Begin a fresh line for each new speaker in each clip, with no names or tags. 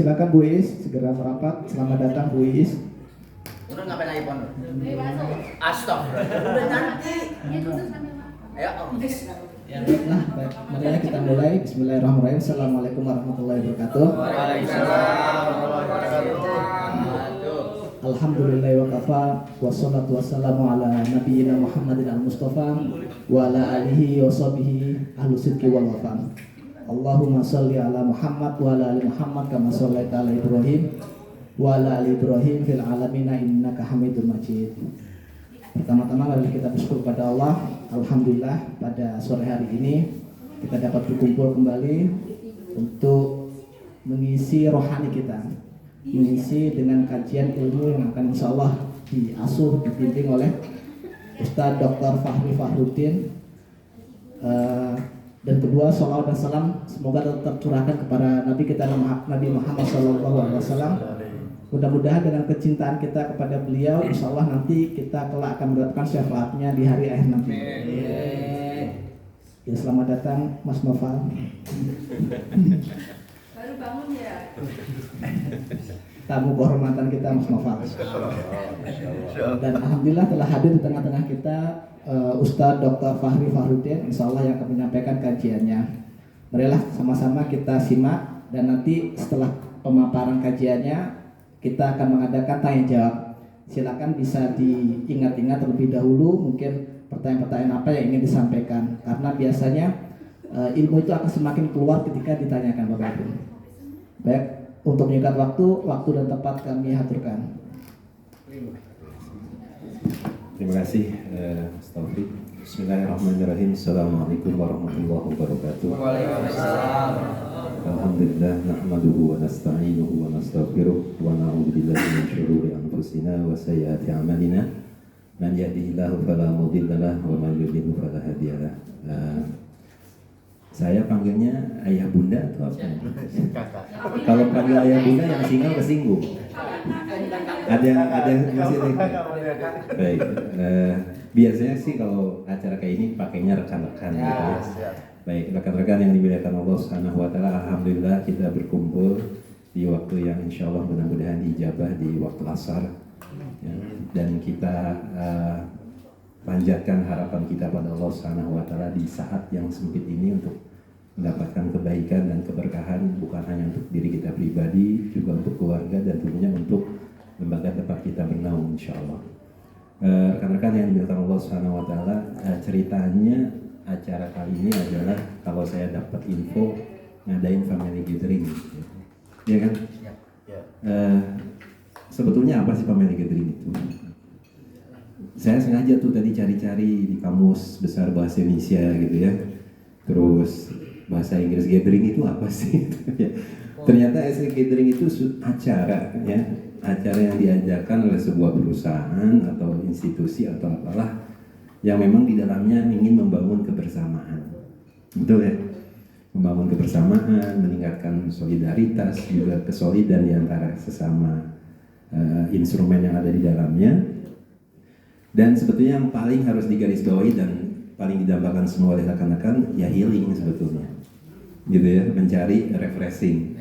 silakan Bu Iis segera merapat. Selamat datang Bu Iis.
Udah ngapain iPhone? Astagfirullah. Udah nanti. Ayo.
Nah, baik. Mari kita mulai. Bismillahirrahmanirrahim. Assalamualaikum warahmatullahi wabarakatuh.
Waalaikumsalam warahmatullahi wabarakatuh.
Alhamdulillah wa kafa. Wassalatu wassalamu ala nabiyyina Muhammadin al-Mustafa wa ala alihi wa sahbihi ahlu sidqi wal wafa. Allahumma sholli ala Muhammad wa ala ali Muhammad kama shallaita ala Ibrahim wa ala ali Ibrahim fil alamin innaka Hamidum Majid. Pertama-tama mari kita bersyukur kepada Allah. Alhamdulillah pada sore hari ini kita dapat berkumpul kembali untuk mengisi rohani kita, mengisi dengan kajian ilmu yang akan insya Allah diasuh, dibimbing oleh Ustadz Dr. Fahri Fahruddin. Dan kedua, sholawat dan salam semoga tercurahkan kepada Nabi kita Nabi Muhammad SAW. Mudah-mudahan dengan kecintaan kita kepada beliau, insya Allah nanti kita kelak akan mendapatkan syafaatnya di hari akhir nanti. Ya, selamat datang Mas Noval.
Baru bangun ya.
Tamu kehormatan kita Mas Noval. Dan alhamdulillah telah hadir di tengah-tengah kita Ustadz Dr. Fahri Fahruddin, insya Allah yang akan menyampaikan kajiannya. Marilah sama-sama kita simak dan nanti setelah pemaparan kajiannya kita akan mengadakan tanya jawab. Silakan bisa diingat-ingat terlebih dahulu mungkin pertanyaan-pertanyaan apa yang ingin disampaikan, karena biasanya ilmu itu akan semakin keluar ketika ditanyakan Bapak Ibu. Baik, untuk menyingkat waktu dan tempat kami aturkan.
Terima kasih Mas Taufik. Bismillahirrahmanirrahim. Assalamualaikum warahmatullahi wabarakatuh.
Waalaikumsalam.
Alhamdulillah nahmaduhu wa nasta'inuhu wa nastaghfiruh wa na'udzu billahi min syururi anfusina wa sayyiati a'malina. Man yahdihillahu fala mudilla lahu wa man yudlil fala hadiyalah. Saya panggilnya ayah bunda atau apa? Kalau panggil ayah bunda yang single kesinggung. Ada masih baik. Biasanya sih kalau acara kayak ini pakainya rekan-rekan gitu. Baik, rekan-rekan yang dimuliakan Allah Subhanahu wa taala, alhamdulillah kita berkumpul di waktu yang insya Allah mudah-mudahan ijabah di waktu asar. Ya, dan kita panjatkan harapan kita pada Allah Subhanahu wa taala di saat yang sempit ini untuk mendapatkan kebaikan dan keberkahan, bukan hanya untuk diri kita pribadi, juga untuk keluarga dan tentunya untuk lembaga tempat kita bernaung insyaallah. Rekan-rekan yang dimuliakan Allah Subhanahu wa taala, ceritanya acara kali ini adalah kalau saya dapat info ngadain family gathering, ya kan? Sebetulnya apa sih family gathering itu? Saya sengaja tuh tadi cari-cari di kamus besar bahasa Indonesia gitu ya. Terus bahasa Inggris gathering itu apa sih? Ternyata gathering itu acara ya, acara yang diajarkan oleh sebuah perusahaan atau institusi atau apalah yang memang di dalamnya ingin membangun kebersamaan. Betul ya? Membangun kebersamaan, meningkatkan solidaritas, juga kesolidan di antara sesama instrumen yang ada di dalamnya. Dan sebetulnya yang paling harus digarisbawahi dan paling didambakan semua oleh rekan-rekan ya healing sebetulnya. Gitu ya, mencari refreshing.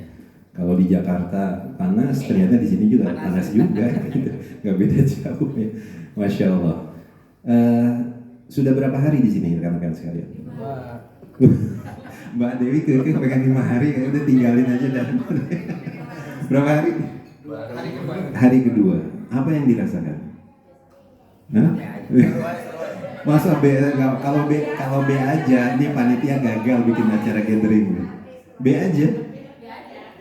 Kalau di Jakarta panas, ternyata di sini juga panas juga, gitu. Gak beda jauh ya. Masya Allah. Sudah berapa hari di sini rekan-rekan sekalian? Mbak Dewi keke pegang 5 hari, kayak udah tinggalin aja dah. Berapa hari? Hari kedua. Apa yang dirasakan? Hah? Masa kalau B aja, nih panitia gagal bikin acara gathering. B aja?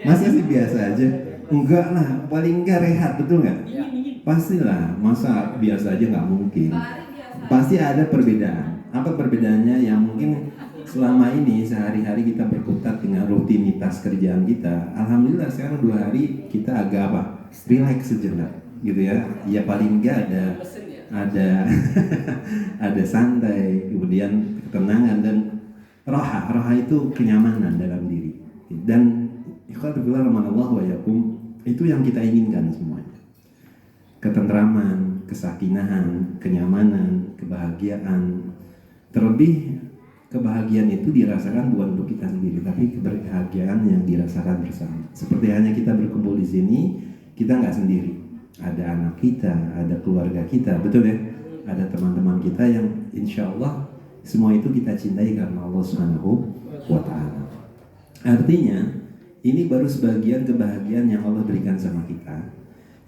Masa sih biasa aja? Enggak lah, paling enggak rehat, betul nggak? Pastilah, masa biasa aja nggak mungkin. Pasti ada perbedaan. Apa perbedaannya? Yang mungkin selama ini sehari-hari kita berkutat dengan rutinitas kerjaan kita. Alhamdulillah sekarang 2 hari kita agak apa? Relax sejenak, gitu ya. Ya paling enggak ada santai, kemudian ketenangan dan roha. Roha itu kenyamanan dalam diri. Dan ikhwatillah rahimanallah wa yakum, itu yang kita inginkan semuanya. Ketentraman, kesakinahan, kenyamanan, kebahagiaan. Terlebih kebahagiaan itu dirasakan bukan untuk kita sendiri, tapi kebahagiaan yang dirasakan bersama. Seperti hanya kita berkumpul di sini, kita nggak sendiri. Ada anak kita, ada keluarga kita, betul ya? Ada teman-teman kita yang insya Allah semua itu kita cintai karena Allah Subhanahu wa Ta'ala. Artinya, ini baru sebagian kebahagiaan yang Allah berikan sama kita,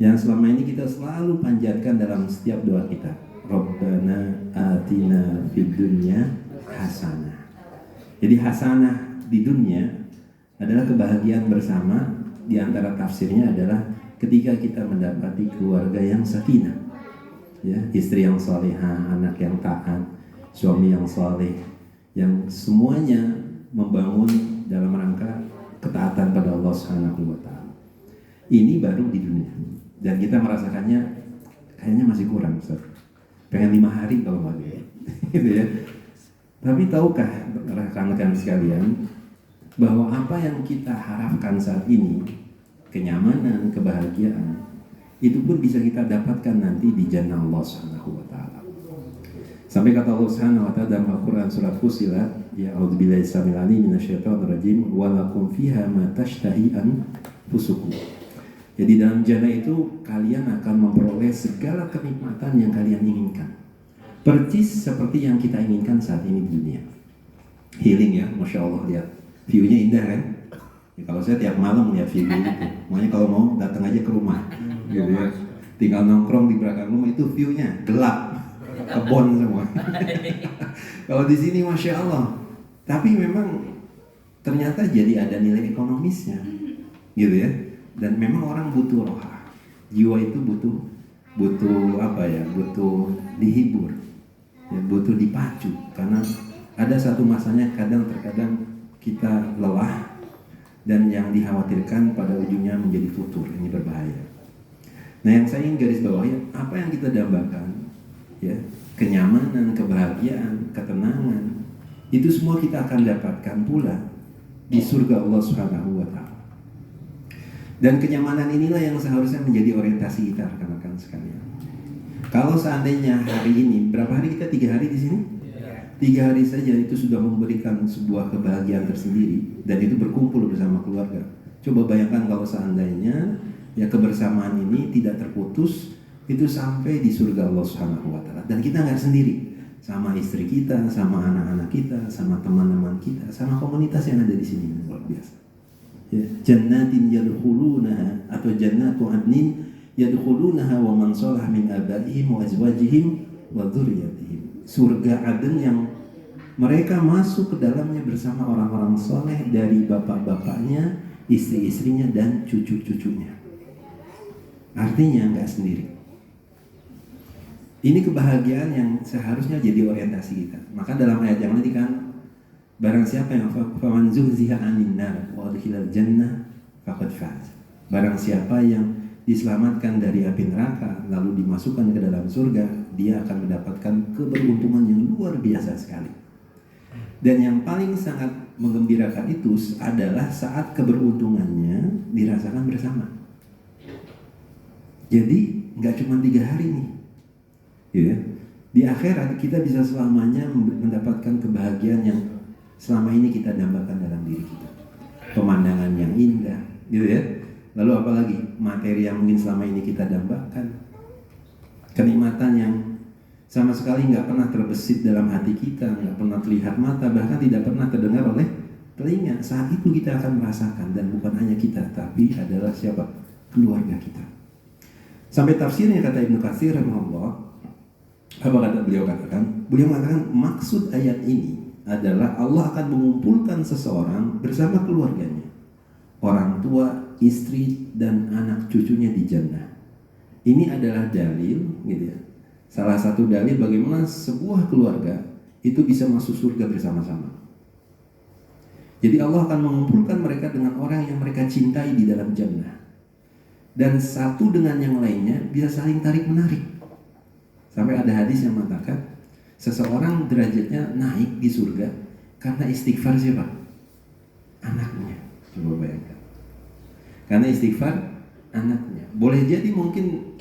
yang selama ini kita selalu panjatkan dalam setiap doa kita. Rabbana atina fid dunya hasanah. Jadi hasanah di dunia adalah kebahagiaan bersama. Di antara tafsirnya adalah ketika kita mendapati keluarga yang sakinah, ya, istri yang salihah, anak yang taat, suami yang saleh, yang semuanya membangun dalam rangka ketaatan pada Allah Subhanahu wa Ta'ala. Ini baru di dunia, dan kita merasakannya kayaknya masih kurang, Ustaz. Pengen 5 hari kalau mau gitu ya. Tapi tahukah rekan-rekan sekalian bahwa apa yang kita harapkan saat ini, kenyamanan, kebahagiaan, itu pun bisa kita dapatkan nanti di jannah Allah Subhanahu wa Ta'ala. Sampai kata Allah Subhanahu wa Ta'ala dalam Al-Qur'an surat Fussilat, ya a'udzubillahi samil alim minasyaitonir rajim, wa lakum fiha ma tashtahi anfusukum. Jadi dalam jannah itu kalian akan memperoleh segala kenikmatan yang kalian inginkan. Percis seperti yang kita inginkan saat ini di dunia. Healing ya, Masya Allah, lihat view-nya indah kan? Ya, kalau saya tiap malam lihat view itu, makanya kalau mau datang aja ke rumah, gitu ya. Tinggal nongkrong di belakang rumah itu view-nya gelap, kebon semua. Kalau di sini Masya Allah, tapi memang ternyata jadi ada nilai ekonomisnya, gitu ya. Dan memang orang butuh roha, jiwa itu butuh apa ya? Butuh dihibur. Ya, butuh dipacu, karena ada satu masanya terkadang kita lelah dan yang dikhawatirkan pada ujungnya menjadi futur. Ini berbahaya. Nah, yang saya ingin garis bawahi, apa yang kita dambakan, ya, kenyamanan, kebahagiaan, ketenangan, itu semua kita akan dapatkan pula di surga Allah Subhanahu wa Ta'ala. Dan kenyamanan inilah yang seharusnya menjadi orientasi kita, rekan-rekan sekalian. Kalau seandainya hari ini, berapa hari kita? 3 hari di sini? 3 hari saja itu sudah memberikan sebuah kebahagiaan tersendiri, dan itu berkumpul bersama keluarga. Coba bayangkan kalau seandainya ya kebersamaan ini tidak terputus, itu sampai di surga Allah Subhanahu wa Ta'ala. Dan kita nggak sendiri, sama istri kita, sama anak-anak kita, sama teman-teman kita, sama komunitas yang ada di sini, luar biasa. Ya, jannatin yadkhulunaha atau jannatu adnin yadkhulunaha wa man shalah min abaihim wa azwajihim wa dzurriyyatihim. Surga Aden yang mereka masuk ke dalamnya bersama orang-orang soleh dari bapak-bapaknya, istri-istrinya, dan cucu-cucunya. Artinya nggak sendiri. Ini kebahagiaan yang seharusnya jadi orientasi kita. Maka dalam ayat yang tadi kan, barang siapa yang faman zuhziha 'anil nar wa udkhilal jannah faqad faz. Barang siapa yang diselamatkan dari api neraka lalu dimasukkan ke dalam surga, dia akan mendapatkan keberuntungan yang luar biasa sekali. Dan yang paling sangat menggembirakan itu adalah saat keberuntungannya dirasakan bersama. Jadi nggak cuma 3 hari nih, ya. Di akhirat kita bisa selamanya mendapatkan kebahagiaan yang selama ini kita dambakan dalam diri kita. Pemandangan yang indah, gitu ya. Lalu apalagi materi yang mungkin selama ini kita dambakan, kenikmatan yang sama sekali nggak pernah terbesit dalam hati kita, nggak pernah terlihat mata, bahkan tidak pernah terdengar oleh telinga. Saat itu kita akan merasakan, dan bukan hanya kita, tapi adalah siapa? Keluarga kita. Sampai tafsirnya kata Ibnu Katsir rahimahullah, apa kata beliau katakan? Beliau mengatakan maksud ayat ini adalah Allah akan mengumpulkan seseorang bersama keluarganya, orang tua, istri, dan anak cucunya di jannah. Ini adalah dalil, gitu ya. Salah satu dalil bagaimana sebuah keluarga itu bisa masuk surga bersama-sama. Jadi Allah akan mengumpulkan mereka dengan orang yang mereka cintai di dalam jannah. Dan satu dengan yang lainnya bisa saling tarik-menarik. Sampai ada hadis yang mengatakan seseorang derajatnya naik di surga karena istighfar siapa? Anaknya. Coba bayangkan. Karena istighfar anaknya. Boleh jadi mungkin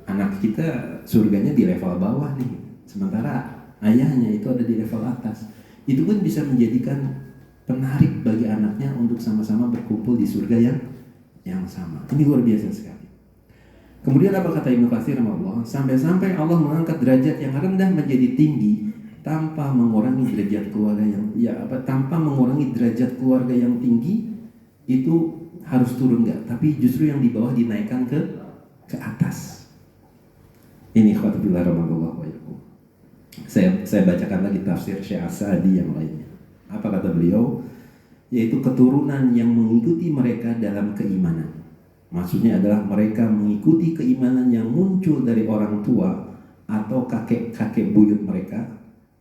anak kita surganya di level bawah nih, sementara ayahnya itu ada di level atas. itu pun bisa menjadikan penarik bagi anaknya untuk sama-sama berkumpul di surga yang sama. Ini luar biasa sekali. Kemudian apa kata Ibnu Katsir rahimahullah? Sampai-sampai Allah mengangkat derajat yang rendah menjadi tinggi tanpa mengurangi derajat keluarga tanpa mengurangi derajat keluarga yang tinggi itu harus turun enggak, tapi justru yang di bawah dinaikkan ke atas. Ini khawatirullah rahimahullah wa yakum. Saya bacakan lagi tafsir Syekh As-Sa'di yang lainnya. Apa kata beliau? Yaitu keturunan yang mengikuti mereka dalam keimanan. Maksudnya adalah mereka mengikuti keimanan yang muncul dari orang tua atau kakek-kakek buyut mereka.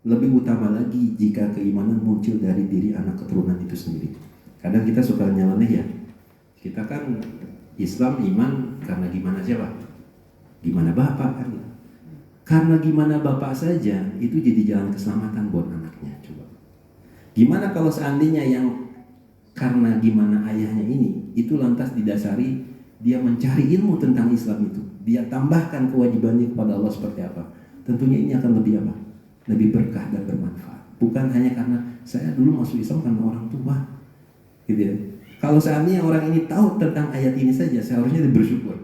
Lebih utama lagi jika keimanan muncul dari diri anak keturunan itu sendiri. Kadang kita suka nyeleneh ya. Kita kan Islam iman karena gimana siapa? Gimana bapak kan? Karena gimana bapak saja itu jadi jalan keselamatan buat anaknya. Coba. Gimana kalau seandainya yang karena gimana ayahnya ini itu lantas didasari dia mencari ilmu tentang Islam itu, dia tambahkan kewajibannya kepada Allah seperti apa? Tentunya ini akan lebih apa? Lebih berkah dan bermanfaat. Bukan hanya karena saya dulu masuk Islam karena orang tua, gitu ya. Kalau seandainya orang ini tahu tentang ayat ini saja, seharusnya dia bersyukur.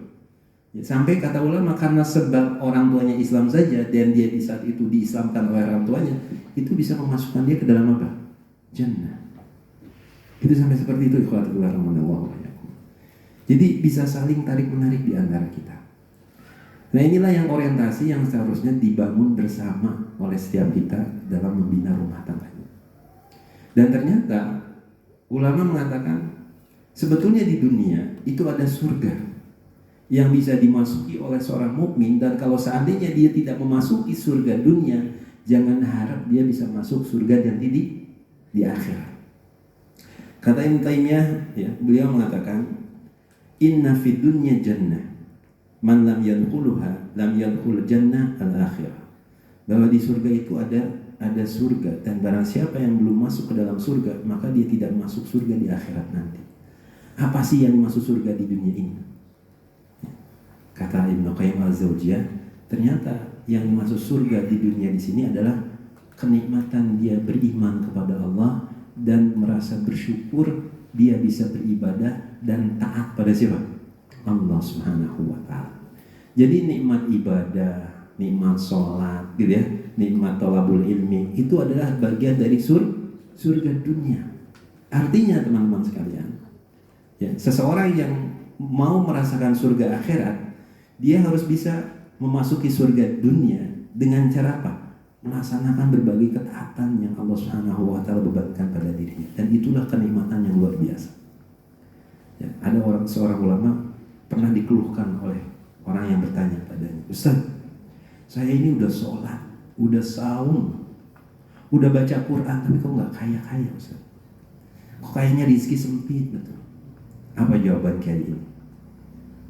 Ya, sampai kata ulama karena sebab orang tuanya Islam saja dan dia di saat itu diislamkan oleh orang tuanya, itu bisa memasukkan dia ke dalam apa? Jannah. Itu sampai seperti itu ikhwatul rahmanallah. Jadi bisa saling tarik menarik di antara kita. Nah inilah yang orientasi yang seharusnya dibangun bersama oleh setiap kita dalam membina rumah tangganya. Dan ternyata ulama mengatakan sebetulnya di dunia itu ada surga yang bisa dimasuki oleh seorang mukmin, dan kalau seandainya dia tidak memasuki surga dunia, jangan harap dia bisa masuk surga dan di akhirat. Kata Ibnu Taimiyah, ya, beliau mengatakan inna fid dunya jannah man lam yadkhuluha lam yadkhul jannah al-akhirah. Bahwa di surga itu ada surga, dan barang siapa yang belum masuk ke dalam surga maka dia tidak masuk surga di akhirat nanti. Apa sih yang masuk surga di dunia ini? Kata Ibnu Qayyim al-Jauziyah, ternyata yang masuk surga di dunia di sini adalah kenikmatan dia beriman kepada Allah dan merasa bersyukur dia bisa beribadah dan taat pada siapa? Allah Subhanahu wa ta'ala. Jadi nikmat ibadah, nikmat sholat, gitu ya, nikmat thalabul ilmi, itu adalah bagian dari surga dunia. Artinya teman-teman sekalian, ya, seseorang yang mau merasakan surga akhirat, dia harus bisa memasuki surga dunia dengan cara apa? Melaksanakan berbagai ketaatan yang Allah Subhanahu wa ta'ala bebankan pada dirinya, dan itulah kenikmatan yang luar biasa. Ya, ada seorang ulama pernah dikeluhkan oleh orang yang bertanya padanya, Ustaz, saya ini udah sholat, udah saum, udah baca Quran, tapi kok nggak kaya-kaya Ustaz? Kok kayaknya rezeki sempit betul? Apa jawaban kiai ini?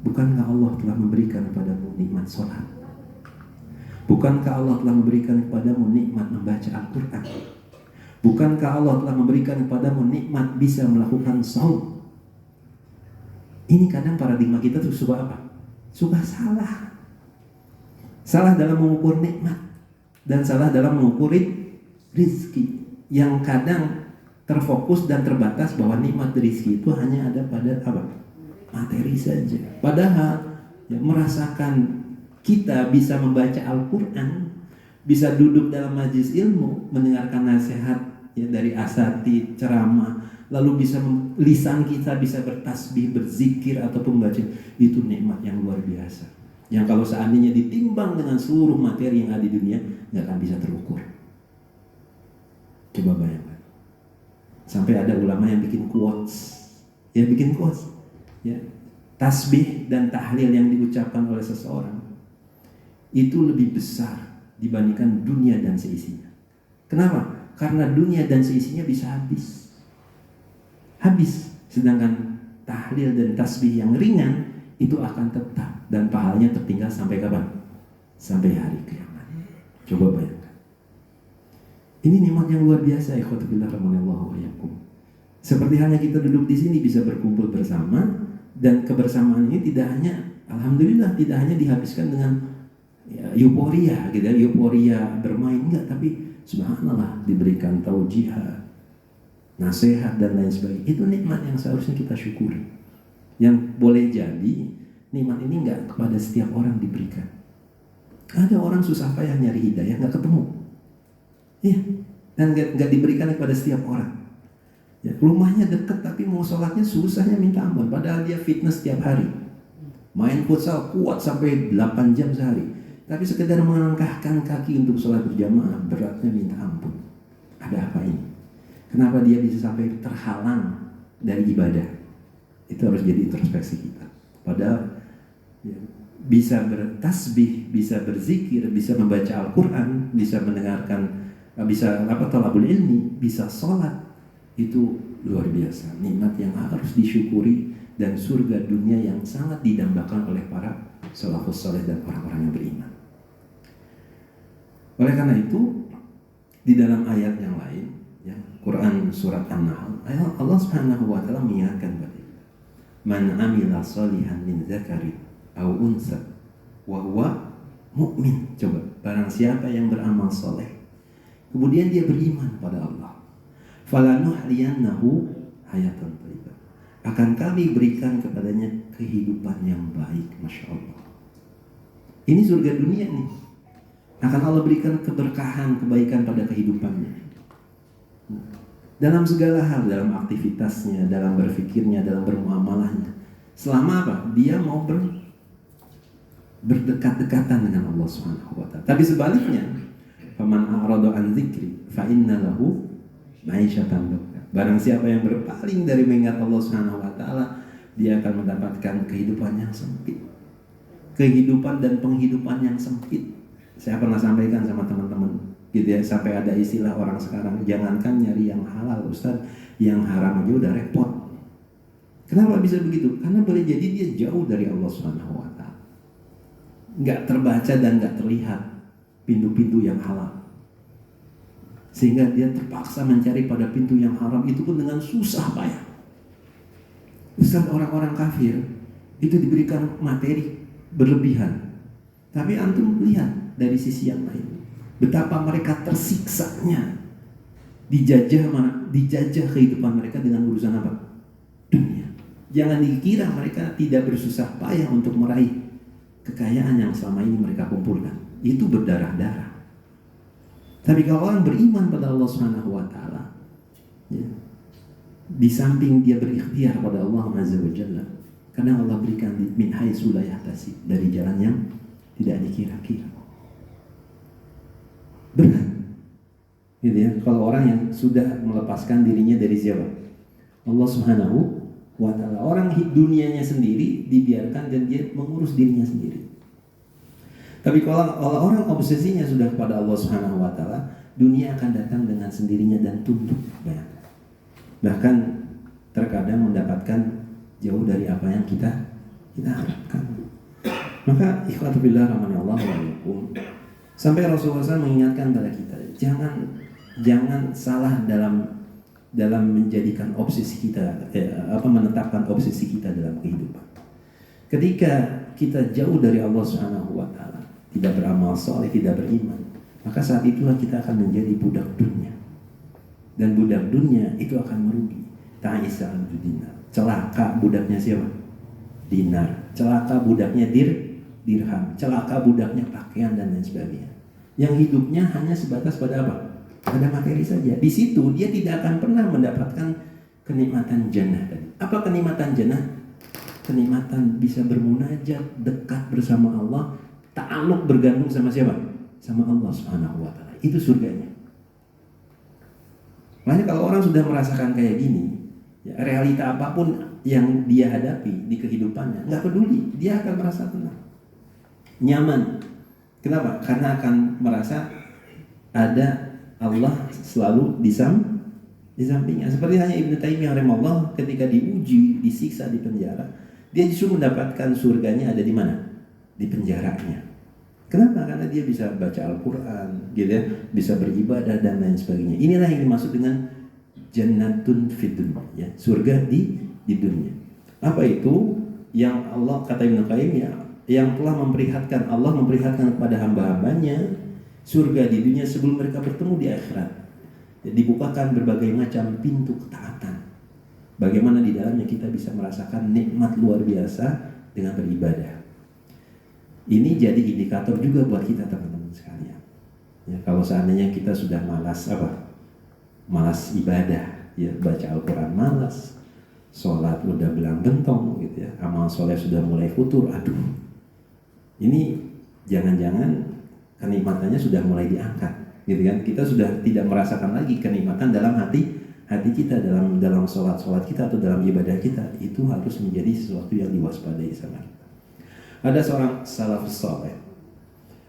Bukankah Allah telah memberikan kepadamu nikmat sholat? Bukankah Allah telah memberikan kepadamu nikmat membaca Al-Quran? Bukankah Allah telah memberikan kepadamu nikmat bisa melakukan saum? Ini kadang paradigma kita tuh suka apa? Suka salah. Salah dalam mengukur nikmat dan salah dalam mengukur rizki. Yang kadang terfokus dan terbatas bahwa nikmat rizki itu hanya ada pada apa? Materi saja. Padahal ya, merasakan kita bisa membaca Al-Quran, bisa duduk dalam majelis ilmu, mendengarkan nasihat ya, dari asatidz, ceramah, lalu bisa lisan kita bisa bertasbih, berzikir ataupun membaca, itu nikmat yang luar biasa. Yang kalau seandainya ditimbang dengan seluruh materi yang ada di dunia, nggak akan bisa terukur. Coba bayangkan. Sampai ada ulama yang bikin quotes, ya, tasbih dan tahlil yang diucapkan oleh seseorang itu lebih besar dibandingkan dunia dan seisinya. Kenapa? Karena dunia dan seisinya bisa habis, sedangkan tahlil dan tasbih yang ringan itu akan tetap dan pahalanya tertinggal sampai kapan? Sampai hari kiamat. Coba bayangkan. Ini nikmat yang luar biasa, ikhwatubillah rahimanallahu wa iyyakum. Seperti halnya kita duduk di sini bisa berkumpul bersama, dan kebersamaan ini tidak hanya, alhamdulillah, tidak hanya dihabiskan dengan ya, euforia gitu, euforia bermain enggak, tapi subhanallah diberikan taujihat, nasihat dan lain sebagainya. Itu nikmat yang seharusnya kita syukuri. Yang boleh jadi nikmat ini enggak kepada setiap orang diberikan. Ada orang susah payah nyari hidayah nggak ketemu, iya, dan nggak diberikan kepada setiap orang. Ya, rumahnya dekat tapi mau sholatnya susahnya minta ampun. Padahal dia fitness setiap hari, main futsal kuat sampai 8 jam sehari. Tapi sekedar melangkahkan kaki untuk sholat berjamaah beratnya minta ampun. Ada apa ini? Kenapa dia bisa sampai terhalang dari ibadah? Itu harus jadi introspeksi kita. Padahal ya, bisa bertasbih, bisa berzikir, bisa membaca Al-Quran, bisa mendengarkan, bisa thalabul ilmi, bisa sholat. Itu luar biasa, nikmat yang harus disyukuri dan surga dunia yang sangat didambakan oleh para salafus saleh dan orang-orang yang beriman. Oleh karena itu, di dalam ayat yang lain, ya, Quran surat An-Nahl, Allah Subhanahu wa taala mengingatkan kepada kita, "Man 'amila shalihan min dzakarin aw unsa wa huwa mu'min." Coba, barang siapa yang beramal soleh, kemudian dia beriman pada Allah, falanuhyiyannahu hayatan thayyibah, akan kami berikan kepadanya kehidupan yang baik. Masya Allah, ini surga dunia nih. Akan Allah berikan keberkahan, kebaikan pada kehidupannya, dalam segala hal, dalam aktivitasnya, dalam berfikirnya, dalam bermuamalahnya. Selama apa? Dia mau berdekat-dekatan dengan Allah Subhanahu wa taala. Tapi sebaliknya, faman a'rada an dzikri fa inna lahu ma'isyatan dhanka. Barang siapa yang berpaling dari mengingat Allah Subhanahu wa taala, dia akan mendapatkan kehidupan yang sempit. Kehidupan dan penghidupan yang sempit. Saya pernah sampaikan sama teman-teman gitu ya, sampai ada istilah orang sekarang, jangankan nyari yang halal Ustaz, yang haram aja udah repot. Kenapa bisa begitu? Karena boleh jadi dia jauh dari Allah Subhanahu wa taala. Enggak terbaca dan enggak terlihat pintu-pintu yang halal. Sehingga dia terpaksa mencari pada pintu yang haram, itu pun dengan susah payah. Ustaz, orang-orang kafir itu diberikan materi berlebihan. Tapi antum lihat dari sisi yang lain, betapa mereka tersiksanya, dijajah kehidupan mereka dengan urusan apa? Dunia. Jangan dikira mereka tidak bersusah payah untuk meraih kekayaan yang selama ini mereka kumpulkan. Itu berdarah-darah. Tapi kalau orang beriman pada Allah Subhanahu wa taala, ya, di samping dia berikhtiar pada Allah Azza wa Jalla, kadang Allah berikan min haitsu la yahtasib, dari jalan yang tidak dikira-kira. Berat, gitu ya. Kalau orang yang sudah melepaskan dirinya dari siapa? Allah Subhanahu wa taala. Orang dunianya sendiri dibiarkan dan dia mengurus dirinya sendiri. Tapi kalau orang obsesinya sudah kepada Allah Subhanahu wa taala, dunia akan datang dengan sendirinya dan tunduk. Bahkan terkadang mendapatkan jauh dari apa yang kita harapkan. Maka ikhwatu billah rahmanallahu wa iyyakum. Sampai Rasulullah SAW mengingatkan pada kita, jangan salah dalam menjadikan obsesi kita, menetapkan obsesi kita dalam kehidupan. Ketika kita jauh dari Allah Subhanahu wa taala, tidak beramal saleh, tidak beriman, maka saat itulah kita akan menjadi budak dunia. Dan budak dunia itu akan merugi. Ta'isa al-dinar. Celaka budaknya siapa? Dinar. Celaka budaknya dirham, celaka budaknya pakaian dan lain sebagainya. Yang hidupnya hanya sebatas pada apa? Pada materi saja. Di situ dia tidak akan pernah mendapatkan kenikmatan jannah tadi. Apa kenikmatan jannah? Kenikmatan bisa bermunajat, dekat bersama Allah, ta'alluq, bergantung sama siapa? Sama Allah Subhanahu wa taala. Itu surganya. Makanya kalau orang sudah merasakan kayak gini, ya, realita apapun yang dia hadapi di kehidupannya, nggak peduli, dia akan merasa tenang, nyaman. Kenapa? Karena akan merasa ada Allah selalu di sampingnya. Seperti hanya Ibnu Taimiyah rahimahullah ketika diuji, disiksa di penjara, dia justru mendapatkan surganya ada di mana? Di penjaranya. Kenapa? Karena dia bisa baca Al-Quran, gitu ya, bisa beribadah dan lain sebagainya. Inilah yang dimaksud dengan jannatun fid dunya, ya, surga di dunia. Apa itu? Yang Allah, kata Ibnu Qayyim, ya, yang telah memperlihatkan, Allah memperlihatkan kepada hamba-hambanya surga di dunia sebelum mereka bertemu di akhirat. Dibukakan berbagai macam pintu ketaatan. Bagaimana di dalamnya kita bisa merasakan nikmat luar biasa dengan beribadah. Ini jadi indikator juga buat kita teman-teman sekalian. Ya, kalau seandainya kita sudah malas malas ibadah, ya baca Al-Quran malas, sholat udah belang bentong gitu ya, amal soleh sudah mulai futur, aduh, ini jangan-jangan kenikmatannya sudah mulai diangkat, gitu kan? Kita sudah tidak merasakan lagi kenikmatan dalam hati kita, dalam sholat kita atau dalam ibadah kita. Itu harus menjadi sesuatu yang diwaspadai sama kita. Ada seorang salafus saleh,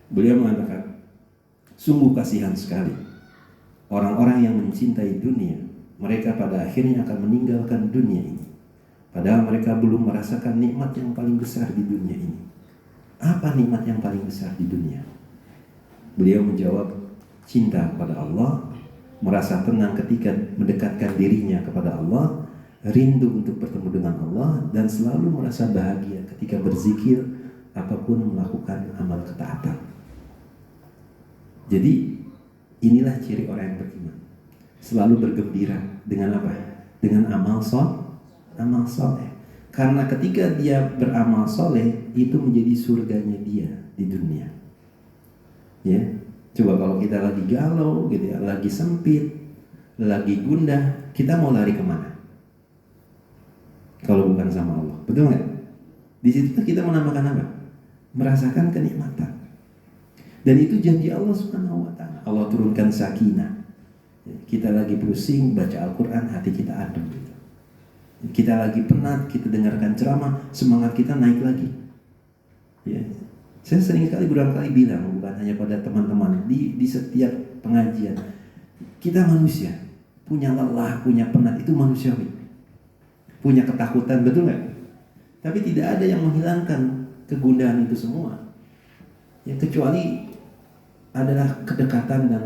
beliau mengatakan, sungguh kasihan sekali orang-orang yang mencintai dunia. Mereka pada akhirnya akan meninggalkan dunia ini, padahal mereka belum merasakan nikmat yang paling besar di dunia ini. Apa nikmat yang paling besar di dunia? Beliau menjawab, cinta kepada Allah, merasa tenang ketika mendekatkan dirinya kepada Allah, rindu untuk bertemu dengan Allah, dan selalu merasa bahagia ketika berzikir ataupun melakukan amal ketaatan. Jadi inilah ciri orang yang beriman, selalu bergembira dengan apa? Dengan amal soleh. Karena ketika dia beramal soleh, itu menjadi surganya dia di dunia. Ya, coba kalau kita lagi galau, gitu ya, lagi sempit, lagi gundah, kita mau lari kemana? Kalau bukan sama Allah, betul nggak? Di situ kita menambahkan apa? Merasakan kenikmatan. Dan itu janji Allah Subhanahu wa Ta'ala. Allah turunkan sakinah. Kita lagi pusing baca Al-Quran, hati kita adem gitu. Kita lagi penat, kita dengarkan ceramah, semangat kita naik lagi. Ya. Saya sering kali berulang kali bilang, bukan hanya pada teman-teman, di setiap pengajian, kita manusia, punya lelah, punya penat, itu manusiawi. Punya ketakutan, betul nggak? Tapi tidak ada yang menghilangkan kegundahan itu semua. Ya, kecuali adalah kedekatan dan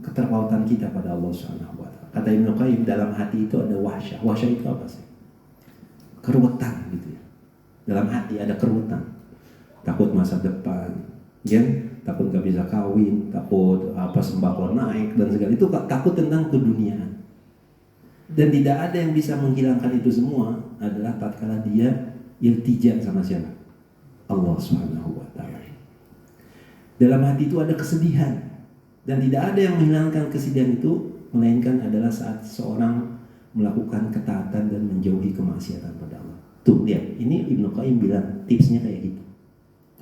keterpautan kita pada Allah Subhanahu wa Ta'ala. Kata Ibnu Qayyim, dalam hati itu ada wahsyah. Wahsyah itu apa sih? Keruwetan gitu ya. Dalam hati ada keruwetan. Takut masa depan, ya? Takut gak bisa kawin, takut sembako naik dan segala itu, takut tentang keduniaan. Dan tidak ada yang bisa menghilangkan itu semua adalah tatkala dia iltija sama siapa? Allah Subhanahu wa Ta'ala. Dalam hati itu ada kesedihan, dan tidak ada yang menghilangkan kesedihan itu melainkan adalah saat seorang melakukan ketaatan dan menjauhi kemaksiatan pada Allah. Tuh lihat, ini Ibnu Qayyim bilang tipsnya kayak gitu.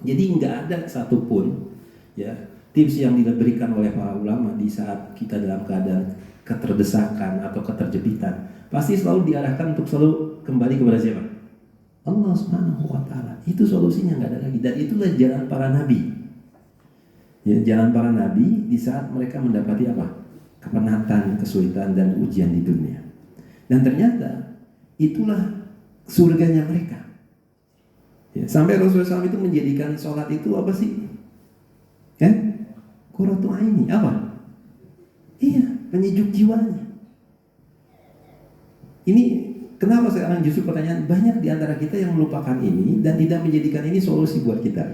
Jadi nggak ada satupun ya tips yang diberikan oleh para ulama di saat kita dalam keadaan keterdesakan atau keterjepitan, pasti selalu diarahkan untuk selalu kembali kepada siapa? Allah Subhanahu wa Ta'ala. Itu solusinya, nggak ada lagi. Dan itulah jalan para nabi. Ya, jalan para nabi di saat mereka mendapati apa? Kepenatan, kesulitan dan ujian di dunia. Dan ternyata itulah surganya mereka. Ya, sampai Rasulullah SAW itu menjadikan sholat itu apa sih? Ya, qurratu aini, apa? Iya, penyejuk jiwanya. Ini kenapa sekarang justru pertanyaan banyak di antara kita yang melupakan ini dan tidak menjadikan ini solusi buat kita.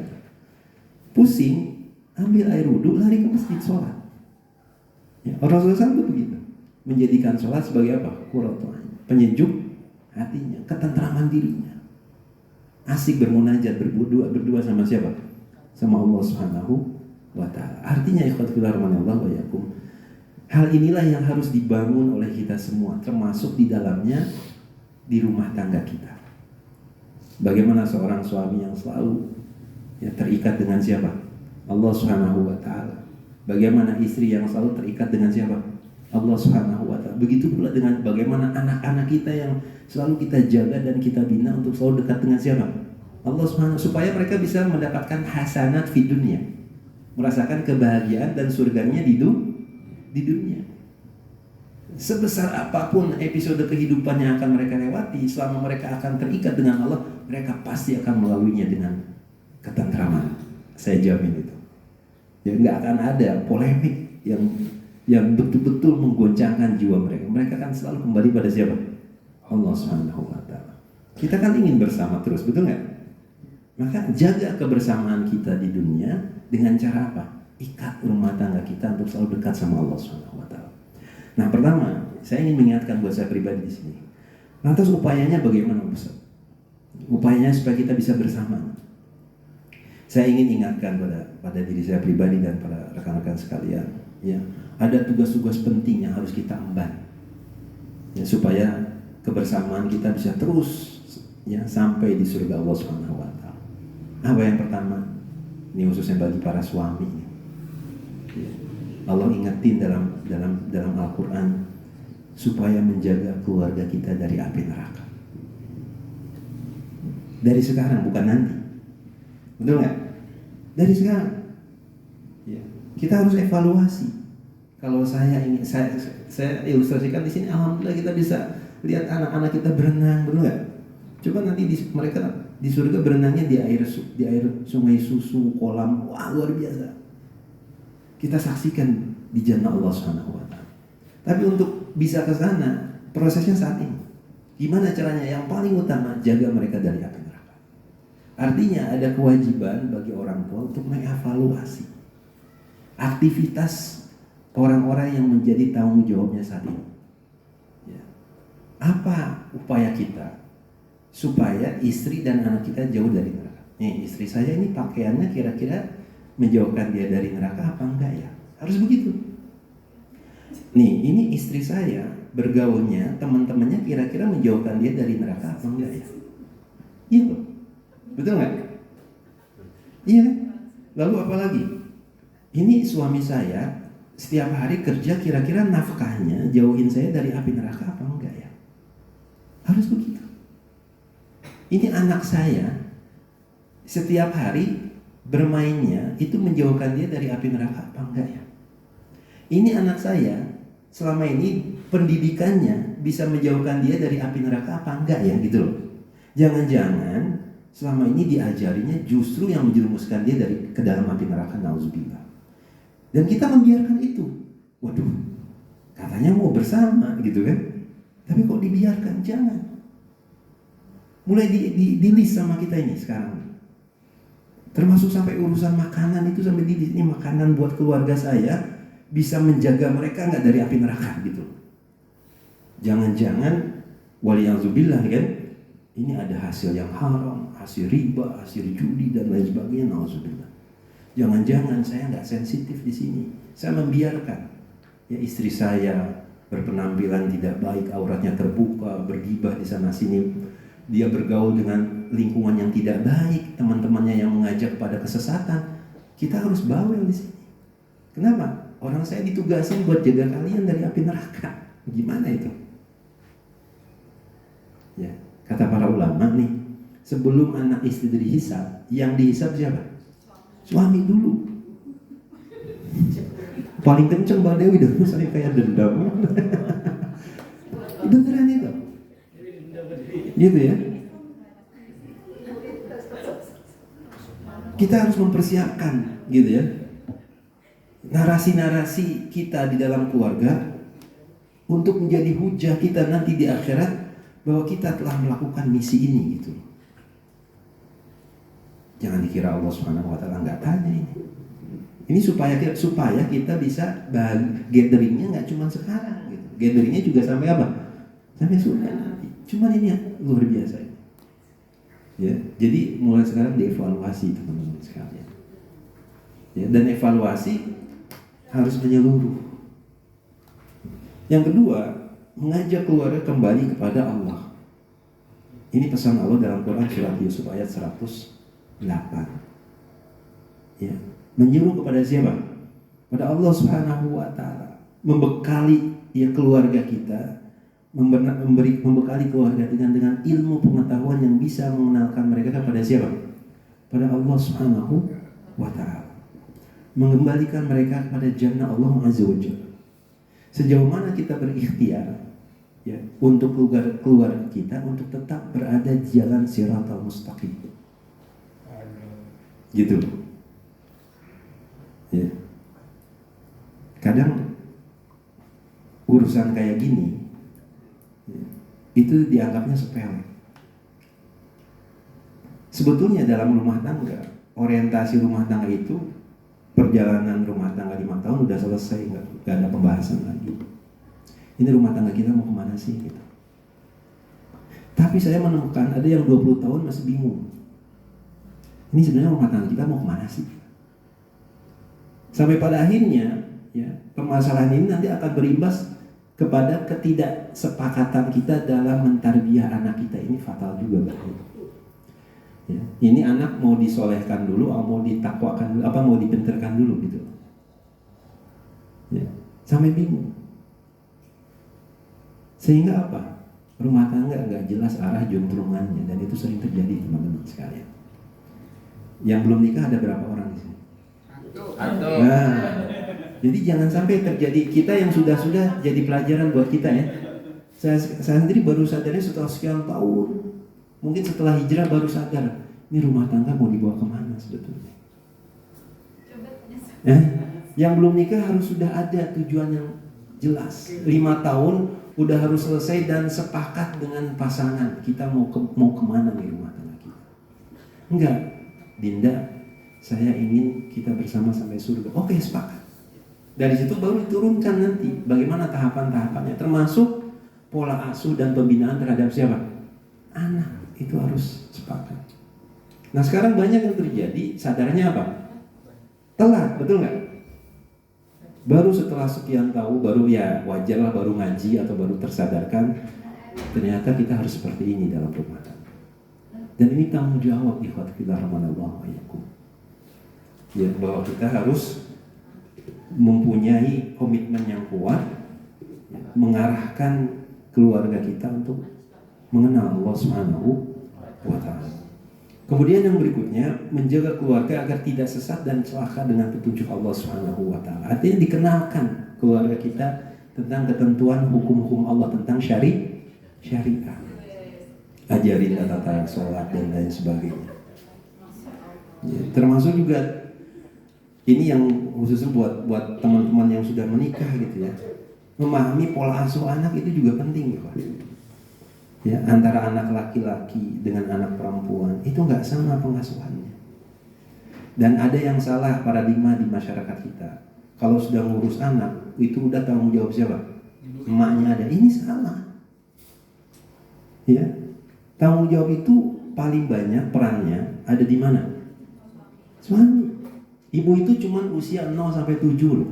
Pusing, ambil air wudhu, lari ke masjid sholat. Ya, Rasulullah SAW itu begitu, menjadikan sholat sebagai apa? Qurratu aini, penyejuk hatinya, ketentraman dirinya. Asik bermunajat, berdua sama siapa? Sama Allah Subhanahu wa Ta'ala. Artinya ikhwatul rahmanallah wa yakum, hal inilah yang harus dibangun oleh kita semua, termasuk di dalamnya di rumah tangga kita. Bagaimana seorang suami yang selalu ya, terikat dengan siapa? Allah Subhanahu wa Ta'ala. Bagaimana istri yang selalu terikat dengan siapa? Allah Subhanahu wa Ta'ala. Begitu pula dengan bagaimana anak-anak kita yang selalu kita jaga dan kita bina untuk selalu dekat dengan siapa? Allah Subhanahu, supaya mereka bisa mendapatkan hasanat di dunia, merasakan kebahagiaan dan surganya di dunia. Sebesar apapun episode kehidupan yang akan mereka lewati, selama mereka akan terikat dengan Allah, mereka pasti akan melaluinya dengan ketentraman. Saya jamin itu. Ya, nggak akan ada polemik yang betul-betul menggoncangkan jiwa mereka. Mereka akan selalu kembali pada siapa? Allah Subhanahu wa Ta'ala. Kita kan ingin bersama terus, betul nggak? Maka jaga kebersamaan kita di dunia dengan cara apa? Ikat rumah tangga kita untuk selalu dekat sama Allah Subhanahu wa taala. Nah, pertama, saya ingin mengingatkan buat saya pribadi di sini. Lantas upayanya bagaimana, Ustaz? Upayanya supaya kita bisa bersama. Saya ingin ingatkan pada diri saya pribadi dan pada rekan-rekan sekalian, ya, ada tugas-tugas penting yang harus kita emban, ya, supaya kebersamaan kita bisa terus, ya, sampai di surga Allah Subhanahu wa taala. Apa yang pertama? Ini khususnya bagi para suami. Ya. Allah ingetin dalam Al-Quran supaya menjaga keluarga kita dari api neraka. Dari sekarang, bukan nanti. Betul nggak? Dari sekarang. Ya. Kita harus evaluasi. Kalau saya ilustrasikan di sini, alhamdulillah kita bisa lihat anak-anak kita berenang, betul nggak? Coba nanti mereka di surga berenangnya di air sungai susu, kolam, wah luar biasa. Kita saksikan di jannah Allah Subhanahu wa taala. Tapi untuk bisa ke sana, prosesnya saat ini. Gimana caranya? Yang paling utama, jaga mereka dari api neraka. Artinya ada kewajiban bagi orang tua untuk mengevaluasi aktivitas orang-orang yang menjadi tanggung jawabnya saat ini. Ya. Apa upaya kita supaya istri dan anak kita jauh dari neraka? Nih, istri saya ini pakaiannya kira-kira menjauhkan dia dari neraka apa enggak ya? Harus begitu. Nih, ini istri saya bergaulnya, teman-temannya kira-kira menjauhkan dia dari neraka apa enggak ya? Gitu. Betul nggak? Iya. Lalu apa lagi? Ini suami saya setiap hari kerja, kira-kira nafkahnya jauhin saya dari api neraka apa enggak ya? Harus begitu. Ini anak saya setiap hari bermainnya itu menjauhkan dia dari api neraka apa enggak ya? Ini anak saya selama ini pendidikannya bisa menjauhkan dia dari api neraka apa enggak ya, gitu loh. Jangan-jangan selama ini diajarinya justru yang menjerumuskan dia ke dalam api neraka, nauzubillah. Dan kita membiarkan itu. Waduh, katanya mau bersama gitu kan. Tapi kok dibiarkan? Jangan. Mulai di list sama kita ini sekarang. Termasuk sampai urusan makanan itu sampai di ini makanan buat keluarga saya bisa menjaga mereka nggak dari api neraka gitu. Jangan-jangan waliyazubillah kan, ini ada hasil yang haram, hasil riba, hasil judi dan lain sebagainya, nauzubillah. Jangan-jangan saya nggak sensitif di sini. Saya membiarkan ya istri saya berpenampilan tidak baik, auratnya terbuka, bergibah di sana sini. Dia bergaul dengan lingkungan yang tidak baik, teman-temannya yang mengajak pada kesesatan. Kita harus bawel di sini. Kenapa? Orang saya ditugasin buat jaga kalian dari api neraka. Gimana itu? Ya, kata para ulama nih, sebelum anak istri dihisab, yang dihisab siapa? Suami dulu. Paling kenceng Mbak Dewi dong, misalnya kayak dendam. Beneran itu. Gitu ya. Kita harus mempersiapkan gitu ya. Narasi-narasi kita di dalam keluarga untuk menjadi hujah kita nanti di akhirat bahwa kita telah melakukan misi ini gitu. Jangan dikira Allah Subhanahu wa taala enggak tanya ini. Ini supaya kita bisa gatheringnya nggak cuma sekarang gitu. Gatheringnya juga sampai apa? Sampai surga nanti. Cuman ini luar biasa. Ya, jadi mulai sekarang dievaluasi teman-teman sekalian. Ya, dan evaluasi harus menyeluruh. Yang kedua, mengajak keluarga kembali kepada Allah. Ini pesan Allah dalam Quran surat Yusuf ayat 108. Ya, menyuruh kepada siapa? Pada Allah Subhanahu wa taala. Membekali ya keluarga kita, membekali keluarga dengan ilmu pengetahuan yang bisa mengenalkan mereka kepada siapa? Pada Allah Subhanahu wa taala. Mengembalikan mereka kepada jannah Allah Azza wa Jalla. Sejauh mana kita berikhtiar ya untuk keluarga kita untuk tetap berada di jalan siratal mustaqim. Gitu. Ya. Kadang urusan kayak gini ya, itu dianggapnya sepele. Sebetulnya dalam rumah tangga, orientasi rumah tangga itu, perjalanan rumah tangga 5 tahun udah selesai, nggak ada pembahasan lagi. Ini rumah tangga kita mau kemana sih gitu. Tapi saya menemukan ada yang 20 tahun masih bingung. Ini sebenarnya rumah tangga kita mau kemana sih? Sampai pada akhirnya, ya, permasalahan ini nanti akan berimbas kepada ketidaksepakatan kita dalam mentarbiyah anak kita. Ini fatal juga, Pak. Ya, ini anak mau disolehkan dulu, atau mau ditakwakan dulu, apa mau dipinterkan dulu gitu. Ya, sampai bingung. Sehingga apa? Rumah tangga nggak jelas arah juntrungannya, dan itu sering terjadi teman-teman sekalian. Yang belum nikah ada berapa orang di sini? Nah, jadi jangan sampai terjadi kita yang sudah jadi pelajaran buat kita ya. Saya sendiri baru sadarnya setelah sekian tahun. Mungkin setelah hijrah baru sadar, ini rumah tangga mau dibawa kemana sebetulnya. Yang belum nikah harus sudah ada tujuan yang jelas. 5 tahun udah harus selesai dan sepakat dengan pasangan. Kita mau kemana nih rumah tangga kita. Enggak, Dinda, saya ingin kita bersama sampai surga. Oke, sepakat. Dari situ baru diturunkan nanti bagaimana tahapan-tahapannya, termasuk pola asuh dan pembinaan terhadap siapa? Anak. Itu harus sepakat. Nah sekarang banyak yang terjadi, sadarnya apa? Telat, betul nggak? Baru setelah sekian tahu, baru ya wajarlah baru ngaji atau baru tersadarkan, ternyata kita harus seperti ini dalam rumah tangga. Dan ini tanggung jawab ikhwat fillah rahimanallahu wa iyyakum. Ya, bahwa kita harus mempunyai komitmen yang kuat, ya, mengarahkan keluarga kita untuk mengenal Allah Subhanahu wa Ta'ala. Kemudian yang berikutnya, menjaga keluarga agar tidak sesat dan celaka dengan petunjuk Allah Subhanahu wa Ta'ala. Artinya dikenalkan keluarga kita tentang ketentuan hukum-hukum Allah, tentang syariah. Ajarin tata sholat dan lain sebagainya. Ya, termasuk juga ini yang khususnya buat teman-teman yang sudah menikah gitu ya. Memahami pola asuh anak itu juga penting ya Pak. Ya, antara anak laki-laki dengan anak perempuan itu nggak sama pengasuhannya. Dan ada yang salah paradigma di masyarakat kita. Kalau sudah ngurus anak, itu udah tanggung jawab siapa? Emaknya ada. Ini salah. Ya, tanggung jawab itu paling banyak perannya ada di mana? Suami. Ibu itu cuma usia 0 sampai 7 loh.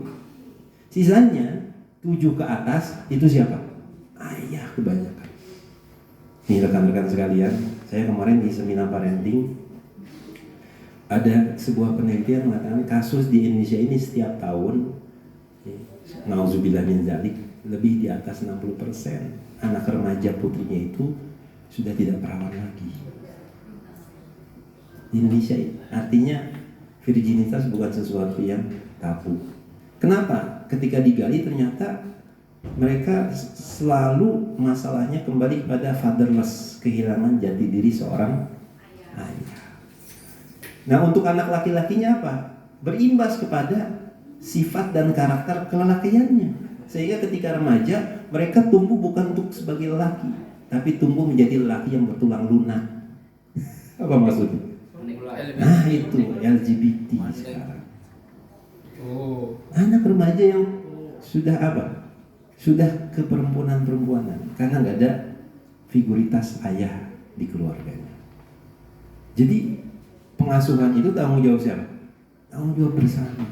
Sisanya 7 ke atas itu siapa? Ayah kebanyakan. Nih rekan-rekan sekalian, saya kemarin di seminar parenting ada sebuah penelitian mengatakan kasus di Indonesia ini setiap tahun, nauzubillah min dzalik, lebih di atas 60% anak remaja putrinya itu sudah tidak perawan lagi. Di Indonesia artinya virginitas bukan sesuatu yang tabu. Kenapa? Ketika digali ternyata mereka selalu masalahnya kembali pada fatherless, kehilangan jati diri seorang ayah. Nah untuk anak laki-lakinya apa? Berimbas kepada sifat dan karakter kelelakiannya. Sehingga ketika remaja mereka tumbuh bukan untuk sebagai lelaki, tapi tumbuh menjadi lelaki yang bertulang lunak. Apa maksudnya? Nah itu LGBT sekarang. Anak remaja yang sudah apa? Sudah keperempuanan-perempuanan karena nggak ada figuritas ayah di keluarganya. Jadi pengasuhan itu tanggung jawab siapa? Tanggung jawab bersama.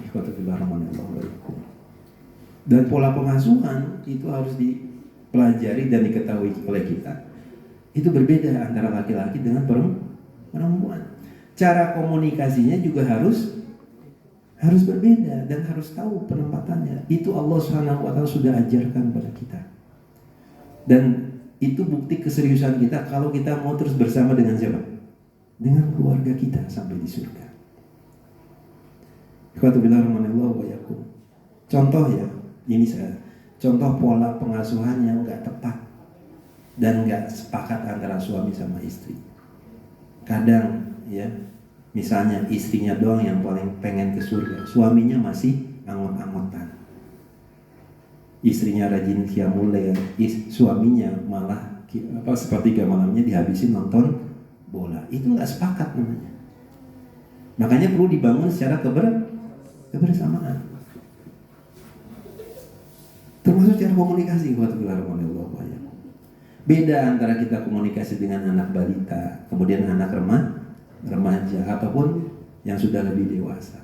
Dan pola pengasuhan itu harus dipelajari dan diketahui oleh kita. Itu berbeda antara laki-laki dengan perempuan. Cara komunikasinya juga harus berbeda dan harus tahu penempatannya. Itu Allah Subhanahu wa Ta'ala sudah ajarkan kepada kita. Dan itu bukti keseriusan kita kalau kita mau terus bersama dengan siapa? Dengan keluarga kita sampai di surga. Contoh ya, ini saya contoh pola pengasuhan yang enggak tepat dan enggak sepakat antara suami sama istri. Kadang ya, misalnya istrinya doang yang paling pengen ke surga, suaminya masih angot-angotan. Istrinya rajin qiyamul lail, suaminya malah sepertiga malamnya dihabisin nonton bola. Itu nggak sepakat namanya. Makanya perlu dibangun secara kebersamaan. Termasuk cara komunikasi. Beda antara kita komunikasi dengan anak balita, kemudian anak remaja, ataupun yang sudah lebih dewasa.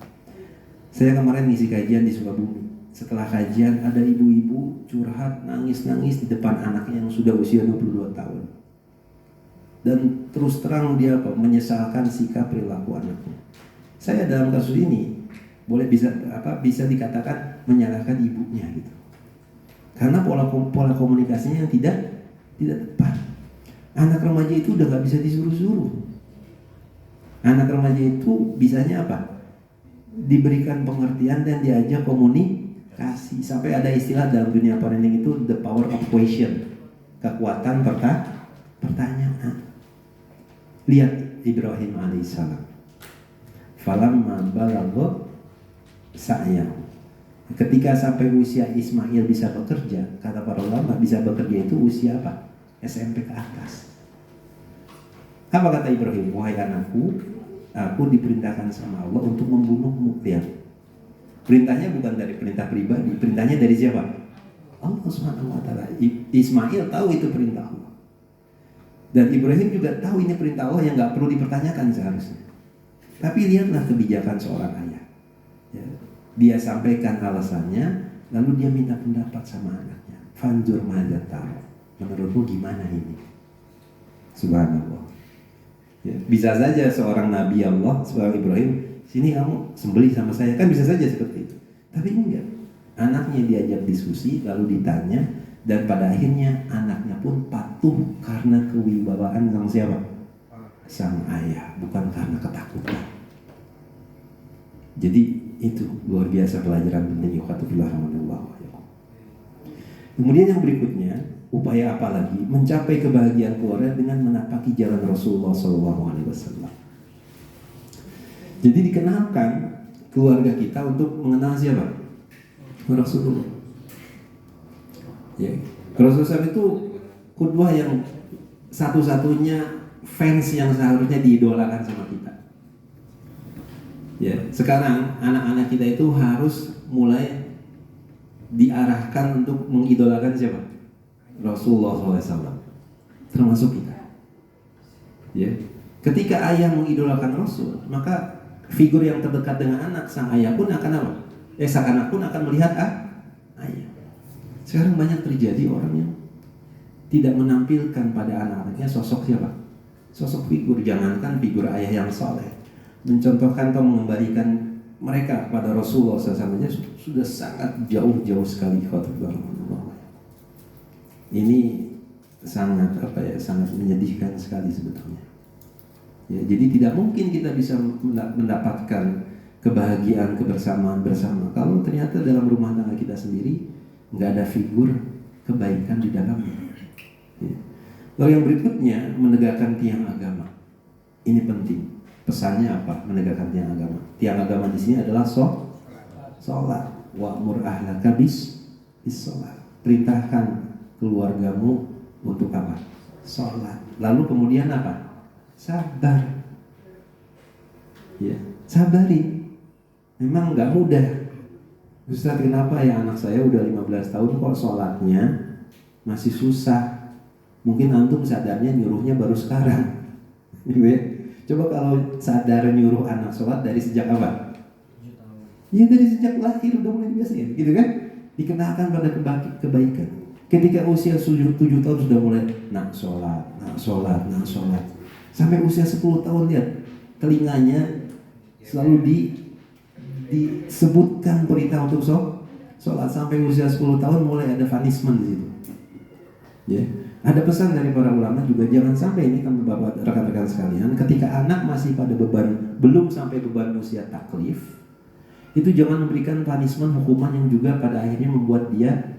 Saya kemarin ngisi kajian di Sukabumi. Setelah kajian ada ibu-ibu curhat nangis-nangis di depan anaknya yang sudah usia 22 tahun. Dan terus terang dia menyesalkan sikap perilaku anaknya. Saya dalam kasus ini bisa dikatakan menyalahkan ibunya gitu. Karena pola komunikasinya yang tidak tepat. Anak remaja itu udah nggak bisa disuruh-suruh. Anak remaja itu bisanya apa? Diberikan pengertian dan diajak komunikasi. Sampai ada istilah dalam dunia parenting itu the power of question, kekuatan pertanyaan. Lihat Ibrahim alaihissalam. Falamma balagha sa'yahu. Ketika sampai usia Ismail bisa bekerja, kata para ulama bisa bekerja itu usia apa? SMP ke atas. Apa kata Ibrahim? Wahai anakku, aku diperintahkan sama Allah untuk membunuhmu. Lihat, perintahnya bukan dari perintah pribadi, perintahnya dari siapa? Allah Subhanahu wa taala. Ismail tahu itu perintah Allah. Dan Ibrahim juga tahu ini perintah Allah yang nggak perlu dipertanyakan seharusnya. Tapi lihatlah kebijakan seorang ayah. Ya. Dia sampaikan alasannya, lalu dia minta pendapat sama anaknya. Fanzur madza tara. Menurutmu gimana ini? Subhanallah. Ya, bisa saja seorang Nabi Allah, seorang Ibrahim, sini kamu sembelih sama saya, kan bisa saja seperti itu. Tapi enggak. Anaknya diajak diskusi, lalu ditanya, dan pada akhirnya anaknya pun patuh karena kewibawaan sang siapa? Sang ayah, bukan karena ketakutan. Jadi itu luar biasa pelajaran penting ikhwatullah rahmatullah. Kemudian yang berikutnya, upaya apa lagi? Mencapai kebahagiaan keluarga dengan menapaki jalan Rasulullah SAW. Jadi dikenalkan keluarga kita untuk mengenal siapa? Rasulullah. Ya, Rasulullah itu qudwah yang satu-satunya fans yang seharusnya diidolakan sama kita. Ya, sekarang anak-anak kita itu harus mulai diarahkan untuk mengidolakan siapa? Rasulullah SAW, termasuk kita. Ya, ketika ayah mengidolakan Rasul, maka figur yang terdekat dengan anak, sang ayah pun akan apa? Sang anak pun akan melihat ayah. Sekarang banyak terjadi orang yang tidak menampilkan pada anak-anaknya sosok siapa? Sosok figur, jangankan figur ayah yang soleh, mencontohkan atau mengembalikan mereka kepada Rasulullah SAW sudah sangat jauh sekali. Ini sangat sangat menyedihkan sekali sebetulnya. Ya, jadi tidak mungkin kita bisa mendapatkan kebahagiaan kebersamaan bersama kalau ternyata dalam rumah tangga kita sendiri nggak ada figur kebaikan di dalamnya. Ya. Lalu yang berikutnya, menegakkan tiang agama. Ini penting. Pesannya apa? Menegakkan tiang agama. Tiang agama di sini adalah sholat. Wa'mur ahlaka bis sholat. Perintahkan keluargamu untuk apa? Sholat. Lalu kemudian apa? Sabar. Ya, sabarin. Memang nggak mudah. Ustaz, kenapa ya anak saya udah 15 tahun kok sholatnya masih susah? Mungkin antum sadarnya nyuruhnya baru sekarang. Gitu ya. Coba kalau sadar nyuruh anak sholat dari sejak apa? Ya dari sejak lahir udah mulai biasain, gitu kan? Dikenalkan pada kebaikan. Ketika usia 7 tahun sudah mulai nak sholat. Sampai usia 10 tahun lihat telinganya selalu disebutkan perintah untuk sholat. Sampai usia 10 tahun mulai ada punishment di situ. Ya. Ada pesan dari para ulama juga, jangan sampai ini kan bapak rekan-rekan sekalian, ketika anak masih pada belum sampai beban usia taklif, itu jangan memberikan punishment, hukuman yang juga pada akhirnya membuat dia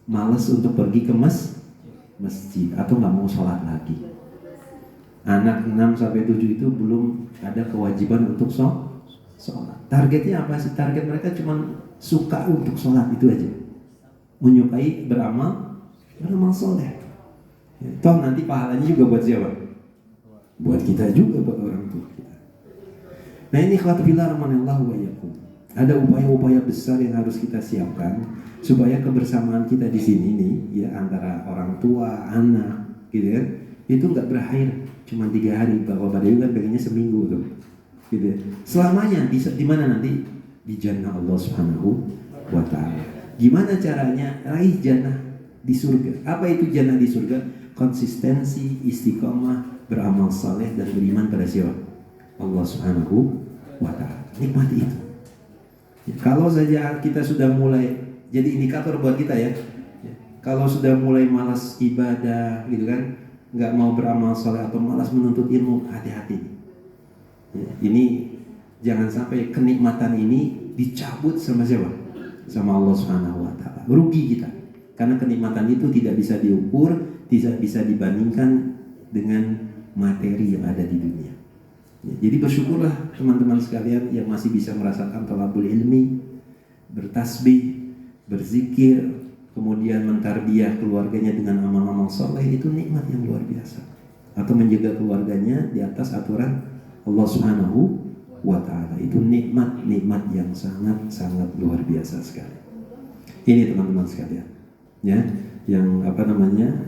malas untuk pergi ke masjid atau nggak mau sholat lagi. Anak 6-7 itu belum ada kewajiban untuk sholat. Targetnya apa sih? Target mereka cuma suka untuk sholat, itu aja. Menyukai beramal soleh. Toh nanti pahalanya juga buat siapa? buat kita juga, buat orang tua kita. Nah ini khawatirlah rahmanallah wa iyyakum. Ada upaya-upaya besar yang harus kita siapkan supaya kebersamaan kita di sini nih ya, antara orang tua, anak, gitu kan, itu nggak berakhir cuma 3 hari. Bapak Dewi kan pengennya seminggu tuh, gitu ya. Selamanya di mana nanti? Di jannah Allah Subhanahu wa Ta'ala. Gimana caranya raih jannah di surga? Apa itu jannah di surga? Konsistensi, istiqomah, beramal saleh dan beriman pada siapa? Allah Subhanahu wa Ta'ala. Nikmati itu. Ya, kalau saja kita sudah mulai jadi indikator buat kita ya, kalau sudah mulai malas ibadah gitu kan, nggak mau beramal saleh atau malas menuntut ilmu, hati-hati. Ya, ini jangan sampai kenikmatan ini dicabut sama siapa? Sama Allah Subhanahu wa Ta'ala. Rugi kita. Karena kenikmatan itu tidak bisa diukur, tidak bisa dibandingkan dengan materi yang ada di dunia. Ya, jadi bersyukurlah teman-teman sekalian yang masih bisa merasakan thalabul ilmi, bertasbih, berzikir, kemudian mentarbiyah keluarganya dengan amal-amal soleh, itu nikmat yang luar biasa. Atau menjaga keluarganya di atas aturan Allah Subhanahu wa Ta'ala, itu nikmat yang sangat luar biasa sekali. Ini teman-teman sekalian, ya, yang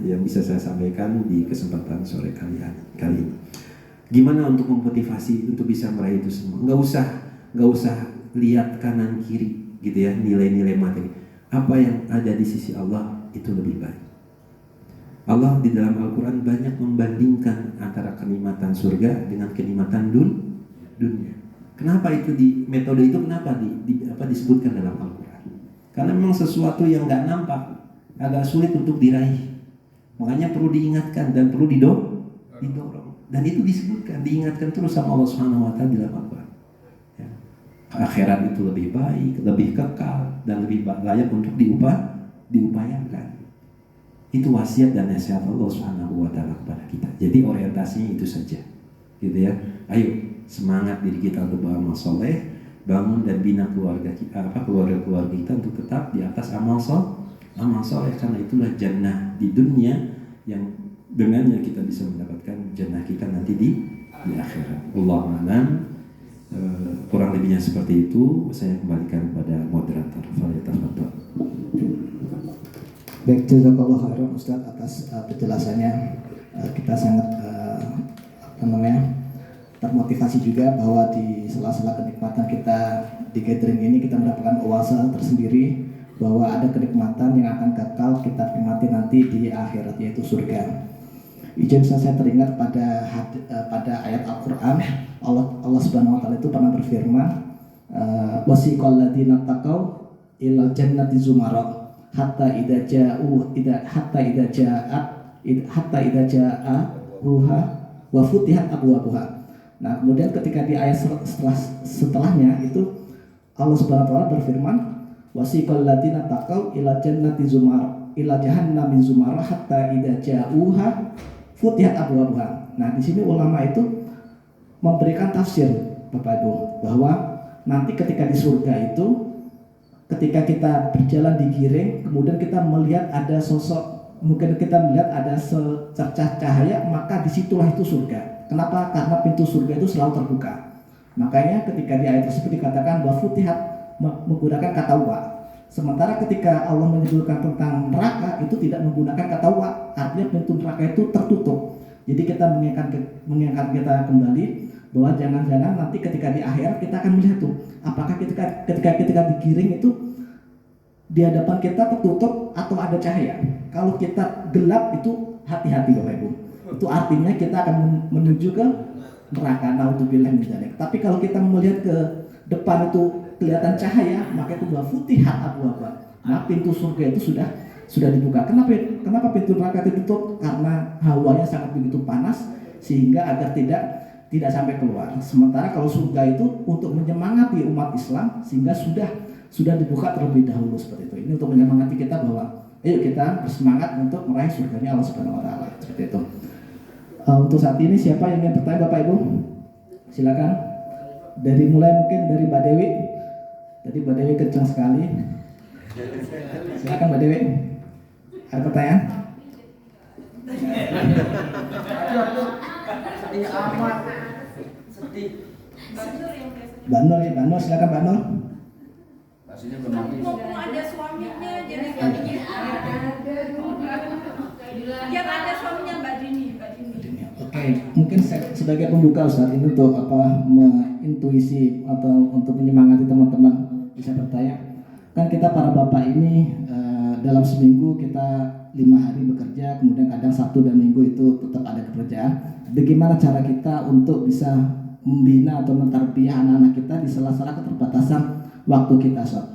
yang bisa saya sampaikan di kesempatan sore kali ini. Gimana untuk memotivasi untuk bisa meraih itu semua? Nggak usah lihat kanan kiri gitu ya, nilai-nilai materi. Apa yang ada di sisi Allah itu lebih baik. Allah di dalam Al-Quran banyak membandingkan antara kenikmatan surga dengan kenikmatan dunia. Kenapa itu metode itu kenapa disebutkan dalam Al-Quran? Karena memang sesuatu yang nggak nampak agak sulit untuk diraih. Makanya perlu diingatkan dan perlu didorong. Dan itu disebutkan, diingatkan terus sama Allah Subhanahu wa Ta'ala di dalam Al-Quran. Ya. Akhirat itu lebih baik, lebih kekal, dan lebih layak untuk diupayakan. Itu wasiat dan nasihat Allah Subhanahu wa Ta'ala kepada kita. Jadi orientasinya itu saja. Gitu ya. Ayo semangat diri kita untuk beramal soleh, bangun dan bina keluarga kita untuk tetap di atas amal soleh, karena itulah jannah di dunia yang dengannya kita bisa mendapatkan jannah kita nanti di akhirat. Wallahu a'lam. Kurang lebihnya seperti itu, saya kembalikan kepada moderator. Fadhil.
Baik, jazakallahu khairan Ustaz atas penjelasannya. Kita sangat termotivasi juga bahwa di sela-sela kenikmatan kita di gathering ini kita mendapatkan oase tersendiri bahwa ada kenikmatan yang akan kekal kita nikmati nanti di akhirat, yaitu surga. Izin saya teringat pada ayat Al-Quran, Allah Subhanahu wa Ta'ala itu pernah berfirman, wasiqal ladzina taqaw ilal jannati zumara hatta idza ja'uha wa futihat abwabuha. Nah, kemudian ketika di ayat setelahnya itu Allah Subhanahu wa Ta'ala berfirman, wasiqal ladzina taqaw ilal jannati zumara ila jahannami zumara hatta idza ja'uha futihat abwabuha. Nah, di sini ulama itu memberikan tafsir Bapak Ibu bahwa nanti ketika di surga itu, ketika kita berjalan di giring, kemudian kita melihat ada sosok, mungkin kita melihat ada secercah cahaya, maka disitulah itu surga. Kenapa? Karena pintu surga itu selalu terbuka. Makanya ketika di ayat tersebut dikatakan bahwa futihat menggunakan kata wa. Sementara ketika Allah menyebutkan tentang neraka itu tidak menggunakan kata wa, artinya pintu neraka itu tertutup. Jadi kita mengingatkan kita kembali bahwa jangan-jangan nanti ketika di akhirat kita akan melihat tuh, apakah ketika digiring itu di hadapan kita tertutup atau ada cahaya. Kalau kita gelap itu hati-hati Bapak Ibu. Itu artinya kita akan menuju ke neraka. Naudzubillah min dzalik. Tapi kalau kita melihat ke depan itu kelihatan cahaya, maka itu bahwa futihat abwaaba. Nah, pintu surga itu sudah dibuka. Kenapa pintu neraka ditutup? Karena hawanya sangat begitu panas sehingga agar tidak sampai keluar. Sementara kalau surga itu untuk menyemangati umat Islam sehingga sudah dibuka terlebih dahulu seperti itu. Ini untuk menyemangati kita bahwa ayo kita bersemangat untuk meraih surganya Allah Subhanahu wa Ta'ala. Seperti itu. Untuk saat ini siapa yang ingin bertanya Bapak Ibu? Silakan. Mungkin dari Mbak Dewi. Tadi Mbak Dewi kencang sekali. Silakan Mbak Dewi. Ada pertanyaan?
Sedih amat. Sedih.
Mbak Nur ya, Mbak Nur silakan Mbak Nur.
Maksudnya belum mati.
Mumpung ada suaminya, jadi suaminya yang ada suaminya Mbak Dini.
Oke, mungkin saya sebagai pembuka Ustaz ini untuk intuisi atau untuk menyemangati teman-teman bisa bertanya. Kan kita para bapak ini dalam seminggu kita 5 hari bekerja, kemudian kadang Sabtu dan Minggu itu tetap ada pekerjaan. Bagaimana cara kita untuk bisa membina atau mentarbiyah anak-anak kita di sela-sela keterbatasan waktu kita, Ustaz?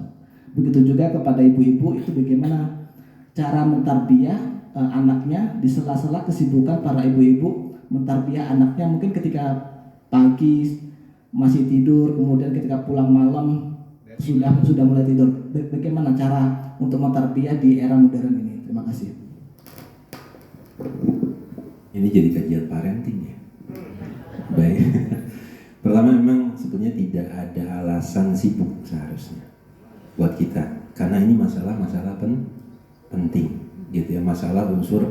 Begitu juga kepada ibu-ibu, itu bagaimana cara mentarbiyah anaknya di sela-sela kesibukan para ibu-ibu mentarbiyah anaknya, mungkin ketika pagi masih tidur, kemudian ketika pulang malam sudah mulai tidur. Bagaimana cara untuk mentarbiyah di era modern ini? Terima kasih.
Ini jadi kajian parenting ya. Baik. Pertama, memang sebetulnya tidak ada alasan sibuk seharusnya buat kita, karena ini masalah penting gitu ya, masalah unsur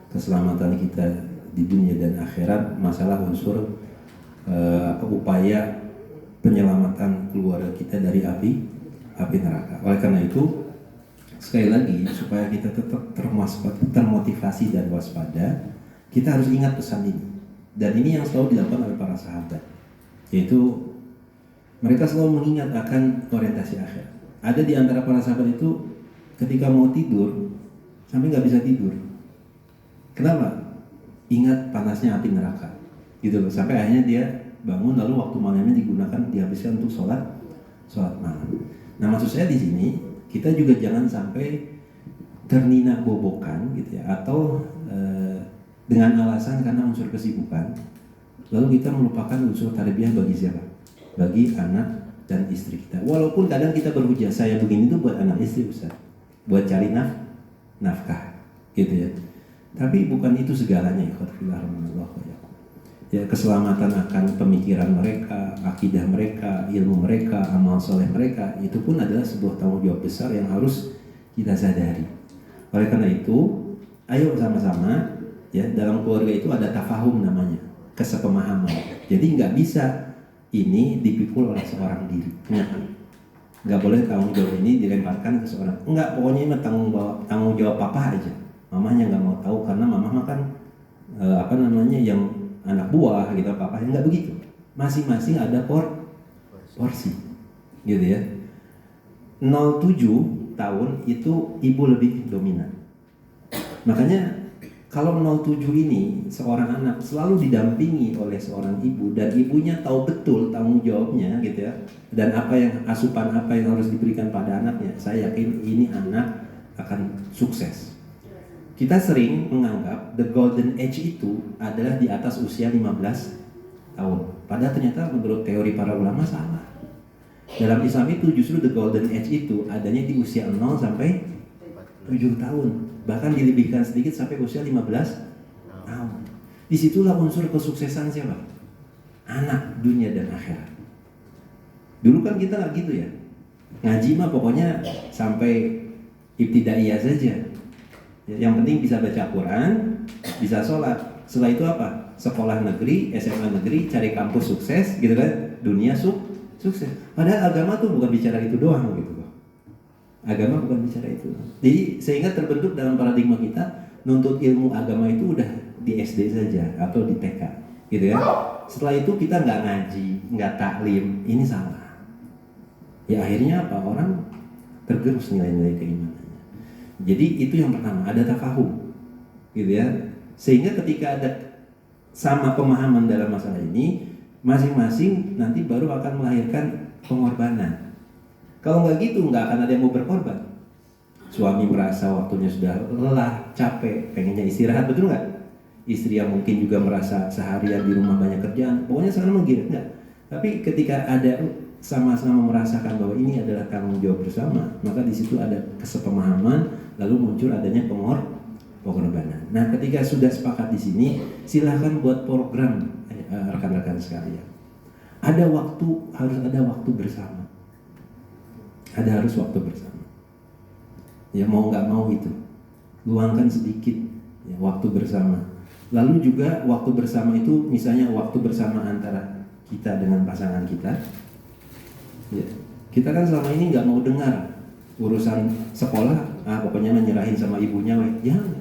keselamatan kita di dunia dan akhirat, masalah unsur upaya penyelamatan keluarga kita dari api neraka. Oleh karena itu, sekali lagi, supaya kita tetap termotivasi dan waspada, kita harus ingat pesan ini. Dan ini yang selalu dilakukan oleh para sahabat, yaitu mereka selalu mengingat akan orientasi akhir. Ada di antara para sahabat itu ketika mau tidur sampai nggak bisa tidur. Kenapa? Ingat panasnya api neraka, gitu loh. Sampai akhirnya dia bangun, lalu waktu malamnya digunakan dihabiskan untuk sholat malam. Nah, maksud saya di sini kita juga jangan sampai ternina bobokan gitu ya, atau dengan alasan karena unsur kesibukan lalu kita melupakan unsur tarbiyah bagi siapa? Bagi anak dan istri kita. Walaupun kadang kita berhujah, saya begini tuh buat anak istri Ustaz, buat cari nafkah gitu ya. Tapi bukan itu segalanya ya. Keselamatan akan pemikiran mereka, akidah mereka, ilmu mereka, amal soleh mereka, itu pun adalah sebuah tanggung jawab besar yang harus kita sadari. Oleh karena itu, ayo sama-sama ya, dalam keluarga itu ada tafahum namanya, kesepemahaman. Jadi nggak bisa ini dipikul oleh seorang diri. Nggak boleh tanggung jawab ini dilemparkan ke seorang. Enggak, pokoknya ini tanggung jawab papa aja. Mamanya nggak mau tahu karena mama kan yang anak buah gitu, papanya nggak begitu. Masing-masing ada porsi, gitu ya. 07 tahun itu ibu lebih dominan. Makanya kalau 07 ini seorang anak selalu didampingi oleh seorang ibu dan ibunya tahu betul tanggung jawabnya gitu ya, dan asupan apa yang harus diberikan pada anaknya, saya yakin ini anak akan sukses. Kita sering menganggap the golden age itu adalah di atas usia 15 tahun. Padahal ternyata menurut teori para ulama salah. Dalam Islam itu justru the golden age itu adanya di usia 0 sampai 7 tahun. Bahkan dilebihkan sedikit sampai usia 15 tahun. Disitulah unsur kesuksesan siapa? Anak, dunia dan akhirat. Dulu kan kita nggak gitu ya. Ngaji mah pokoknya sampai ibtidaiyah saja. Yang penting bisa baca Quran, bisa sholat. Setelah itu apa? Sekolah negeri, SMA negeri, cari kampus sukses, gitu kan? Dunia sukses. Padahal agama tuh bukan bicara itu doang gitu. Agama bukan bicara itu. Jadi sehingga terbentuk dalam paradigma kita, nuntut ilmu agama itu udah di SD saja atau di TK, gitu ya. Setelah itu kita nggak ngaji, nggak taklim, ini salah. Ya akhirnya apa? Orang tergerus nilai-nilai keimanannya. Jadi itu yang pertama, ada tafahum, gitu ya. Sehingga ketika ada sama pemahaman dalam masalah ini, masing-masing nanti baru akan melahirkan pengorbanan. Kalau nggak gitu, nggak akan ada yang mau berkorban. Suami merasa waktunya sudah lelah, capek, pengennya istirahat, betul nggak? Istri yang mungkin juga merasa seharian di rumah banyak kerjaan, pokoknya sekarang menggiring, enggak. Tapi ketika ada sama-sama merasakan bahwa ini adalah tanggung jawab bersama, maka di situ ada kesepemahaman, lalu muncul adanya pengorbanan. Nah, ketika sudah sepakat di sini, silahkan buat program rekan-rekan sekalian. Harus ada waktu bersama. Harus waktu bersama. Ya mau nggak mau itu, luangkan sedikit ya, waktu bersama. Lalu juga waktu bersama itu, misalnya waktu bersama antara kita dengan pasangan kita. Ya, kita kan selama ini nggak mau dengar urusan sekolah, pokoknya menyerahin sama ibunya, jangan.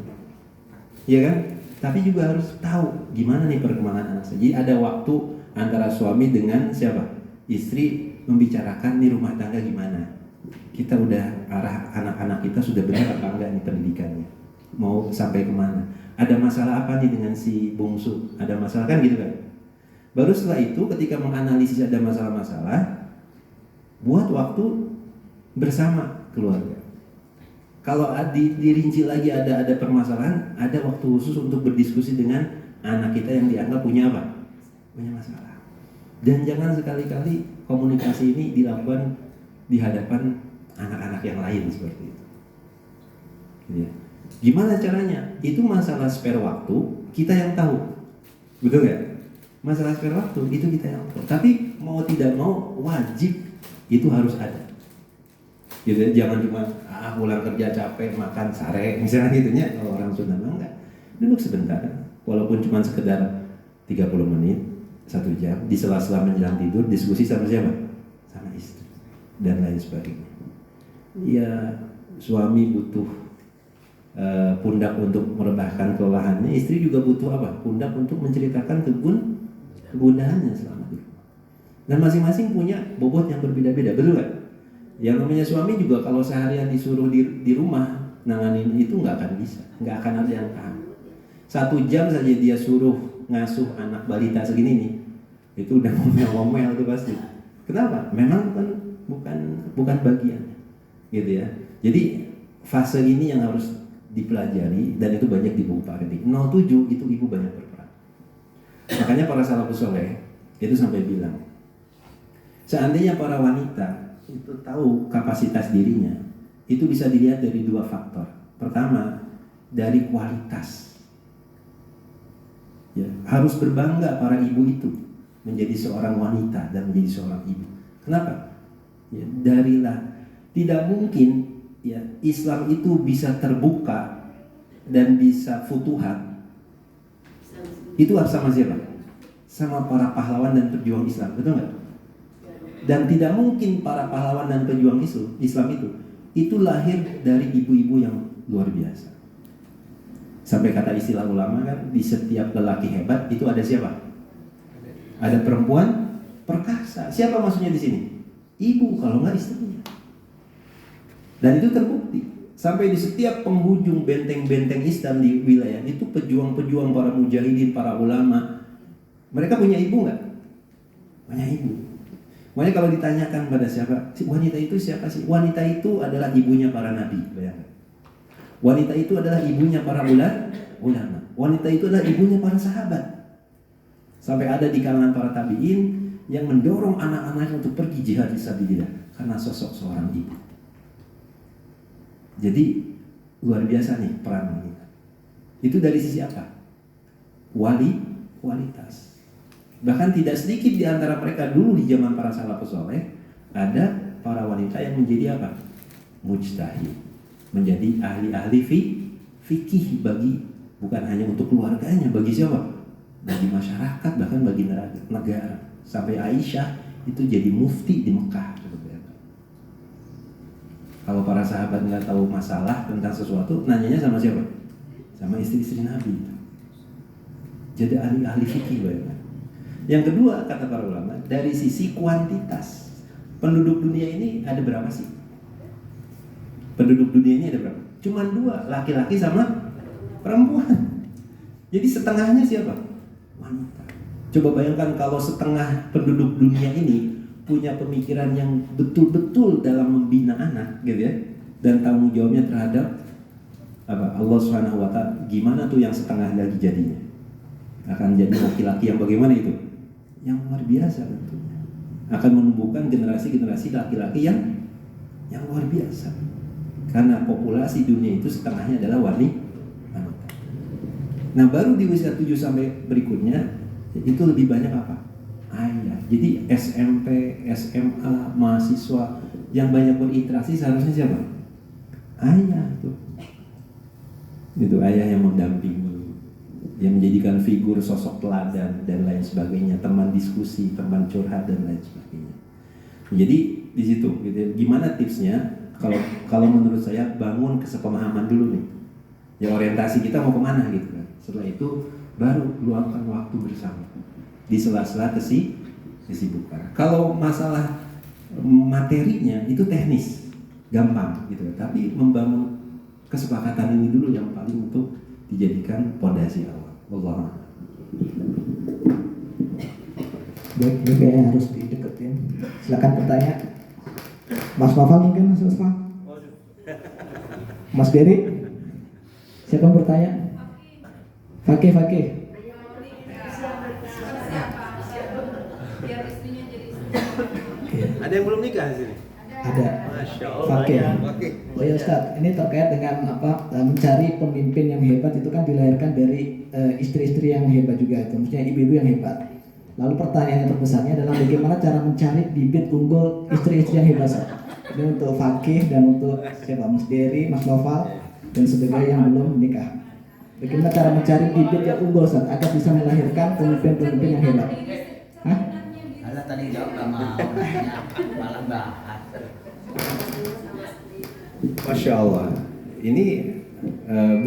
Ya kan? Tapi juga harus tahu gimana nih perkembangan anak saya. Jadi ada waktu antara suami dengan siapa? Istri membicarakan nih rumah tangga gimana. Kita udah arah anak-anak kita sudah benar apa enggak nih pendidikannya. Mau sampai kemana? Ada masalah apa nih dengan si bungsu? Ada masalah kan gitu kan? Baru setelah itu ketika menganalisis ada masalah-masalah, buat waktu bersama keluarga. Kalau dirinci lagi ada permasalahan, ada waktu khusus untuk berdiskusi dengan anak kita yang dianggap punya apa? Punya masalah. Dan jangan sekali-kali komunikasi ini dilakukan di hadapan anak-anak yang lain seperti itu. Ya. Gimana caranya? Itu masalah spare waktu, kita yang tahu. Betul nggak? Masalah spare waktu, itu kita yang tahu. Tapi mau tidak mau, wajib itu harus ada. Gitu, jangan cuma pulang kerja capek, makan sare, misalnya gitunya. Kalau orang Sunda enggak. Duduk sebentar, walaupun cuma sekedar 30 menit, 1 jam, di sela-sela menjelang tidur, diskusi sama siapa? Sama istri. Dan lain sebagainya. Ya, suami butuh pundak untuk merebahkan kelelahannya, istri juga butuh apa? Pundak untuk menceritakan kegundahannya selama di rumah. Dan masing-masing punya bobot yang berbeda-beda, betul nggak? Yang namanya suami juga kalau seharian disuruh di rumah nanganin itu nggak akan bisa, nggak akan ada yang tahan. 1 jam saja dia suruh ngasuh anak balita segini nih, itu udah ngomel-ngomel tuh pasti. Kenapa? Memang bukan bagian, gitu ya. Jadi fase ini yang harus dipelajari dan itu banyak di buku parenting. 07 itu ibu banyak berperan. Makanya para salafus soleh itu sampai bilang, seandainya para wanita itu tahu kapasitas dirinya, itu bisa dilihat dari 2 faktor. Pertama, dari kualitas. Ya, harus berbangga para ibu itu menjadi seorang wanita dan menjadi seorang ibu. Kenapa? Ya, tidak mungkin ya Islam itu bisa terbuka dan bisa futuhat. Itu harus sama siapa? Sama para pahlawan dan pejuang Islam, betul nggak? Dan tidak mungkin para pahlawan dan pejuang Islam itu lahir dari ibu-ibu yang luar biasa. Sampai kata istilah ulama kan, di setiap lelaki hebat itu ada siapa? Ada perempuan perkasa. Siapa maksudnya di sini? Ibu, kalau nggak istrinya. Dan itu terbukti. Sampai di setiap penghujung benteng-benteng Islam di wilayah itu pejuang-pejuang, para mujahidin, para ulama, mereka punya ibu nggak? Punya ibu. Makanya kalau ditanyakan pada siapa, wanita itu siapa sih? Wanita itu adalah ibunya para nabi, bayangkan. Wanita itu adalah ibunya para ulama. Wanita itu adalah ibunya para sahabat. Sampai ada di kalangan para tabi'in yang mendorong anak-anaknya untuk pergi jihad fisabilillah karena sosok seorang ibu. Jadi luar biasa nih peran wanita. Itu dari sisi apa? Kualitas. Bahkan tidak sedikit di antara mereka dulu di zaman para salafus saleh ada para wanita yang menjadi apa? Mujtahid, menjadi ahli-ahli fikih bagi bukan hanya untuk keluarganya, bagi siapa? Bagi masyarakat, bahkan bagi negara. Sampai Aisyah itu jadi mufti di Mekah. Kalau para sahabat nggak tahu masalah tentang sesuatu, nanyanya sama siapa? Sama istri-istri Nabi. Jadi ahli-ahli fikih, bayangkan. Yang kedua, kata para ulama, dari sisi kuantitas, penduduk dunia ini ada berapa sih? Penduduk dunia ini ada berapa? Cuma 2, laki-laki sama perempuan. Jadi setengahnya siapa? Wanita. Coba bayangkan kalau setengah penduduk dunia ini punya pemikiran yang betul-betul dalam membina anak, gitu ya, dan tanggung jawabnya terhadap apa? Allah Subhanahu wa Ta'ala. Gimana tuh yang setengah lagi jadinya? Akan jadi laki-laki yang bagaimana itu? Yang luar biasa tentunya. Akan menumbuhkan generasi-generasi laki-laki yang luar biasa. Karena populasi dunia itu setengahnya adalah wanita. Nah, baru di usia 7 sampai berikutnya itu lebih banyak apa? Ayah. Jadi SMP, SMA, mahasiswa yang banyak berinteraksi seharusnya siapa? Ayah tuh. Itu ayah yang mendampingi, yang menjadikan figur sosok teladan dan lain sebagainya, teman diskusi, teman curhat dan lain sebagainya. Jadi di situ gitu ya. Gimana tipsnya? Kalau menurut saya bangun kesepemahaman dulu nih. Ya orientasi kita mau kemana gitu kan. Setelah itu baru luangkan waktu bersama di sela-sela kesibukan. Kalau masalah materinya itu teknis, gampang gitu kan. Tapi membangun kesepakatan ini dulu yang paling untuk dijadikan pondasi awal. Allah.
Baik, ini kayaknya harus dideketin. Silakan bertanya. Mas Noval mungkin, Mas Noval. Mas Dery. Siapa yang bertanya? Fakih.
Biar istrinya jadi istri.
Ada yang belum nikah di sini?
Ada.
Masya Allah.
Fakih.
Fakih.
Oh ya Ustaz, ini terkait dengan mencari pemimpin yang hebat itu kan dilahirkan dari istri-istri yang hebat juga itu, maksudnya ibu-ibu yang hebat. Lalu pertanyaan yang terbesarnya adalah bagaimana cara mencari bibit unggul istri-istri yang hebat, Ustaz? Ini untuk Fakih dan untuk siapa? Mas Dery, Mas Noval dan sebagainya yang belum menikah. Bagaimana cara mencari bibit yang unggul, Ustaz, agar bisa melahirkan pemimpin-pemimpin yang hebat? Hah?
Alah tadi jawab gak mau nanya, malah bahas.
Masya Allah. Ini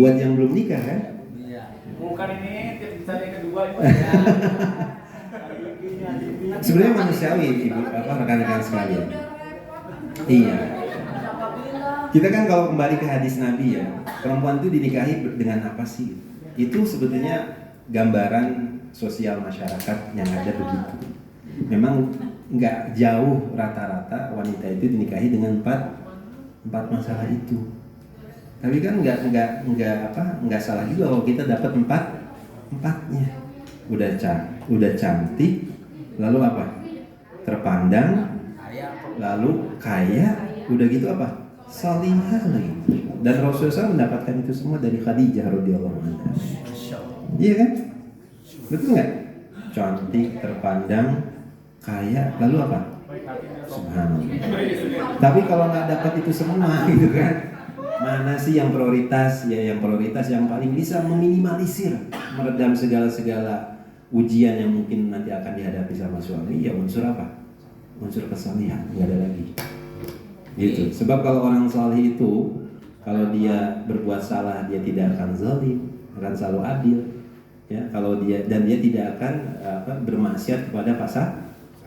buat yang belum nikah kan?
Iya.
Bukan ini tips yang kedua ini.
Sebenarnya manusiawi, ibu, rekan-rekan sekalian. Iya. Kita kan kalau kembali ke hadis Nabi ya, perempuan itu dinikahi dengan apa sih? Itu sebetulnya gambaran sosial masyarakat yang ada begitu. Memang nggak jauh rata-rata wanita itu dinikahi dengan empat masalah itu. Tapi kan nggak salah juga kalau kita dapat empatnya. Udah cantik, lalu apa? Terpandang, lalu kaya, udah gitu apa? Salihah lagi. Dan Rasulullah SAW mendapatkan itu semua dari Khadijah radhiyallahu anha. Iya kan? Betul nggak? Cantik, terpandang, kaya, lalu apa? Subhanallah. Tapi kalau nggak dapat itu semua gitu kan, mana sih yang prioritas? Ya yang prioritas yang paling bisa meminimalisir, meredam segala ujian yang mungkin nanti akan dihadapi sama suami. Ya unsur apa? Unsur kesalihan, nggak ada lagi. Gitu. Sebab kalau orang salih itu, kalau dia berbuat salah dia tidak akan zalim, akan selalu adil. Ya, kalau dia tidak akan bermaksiat kepada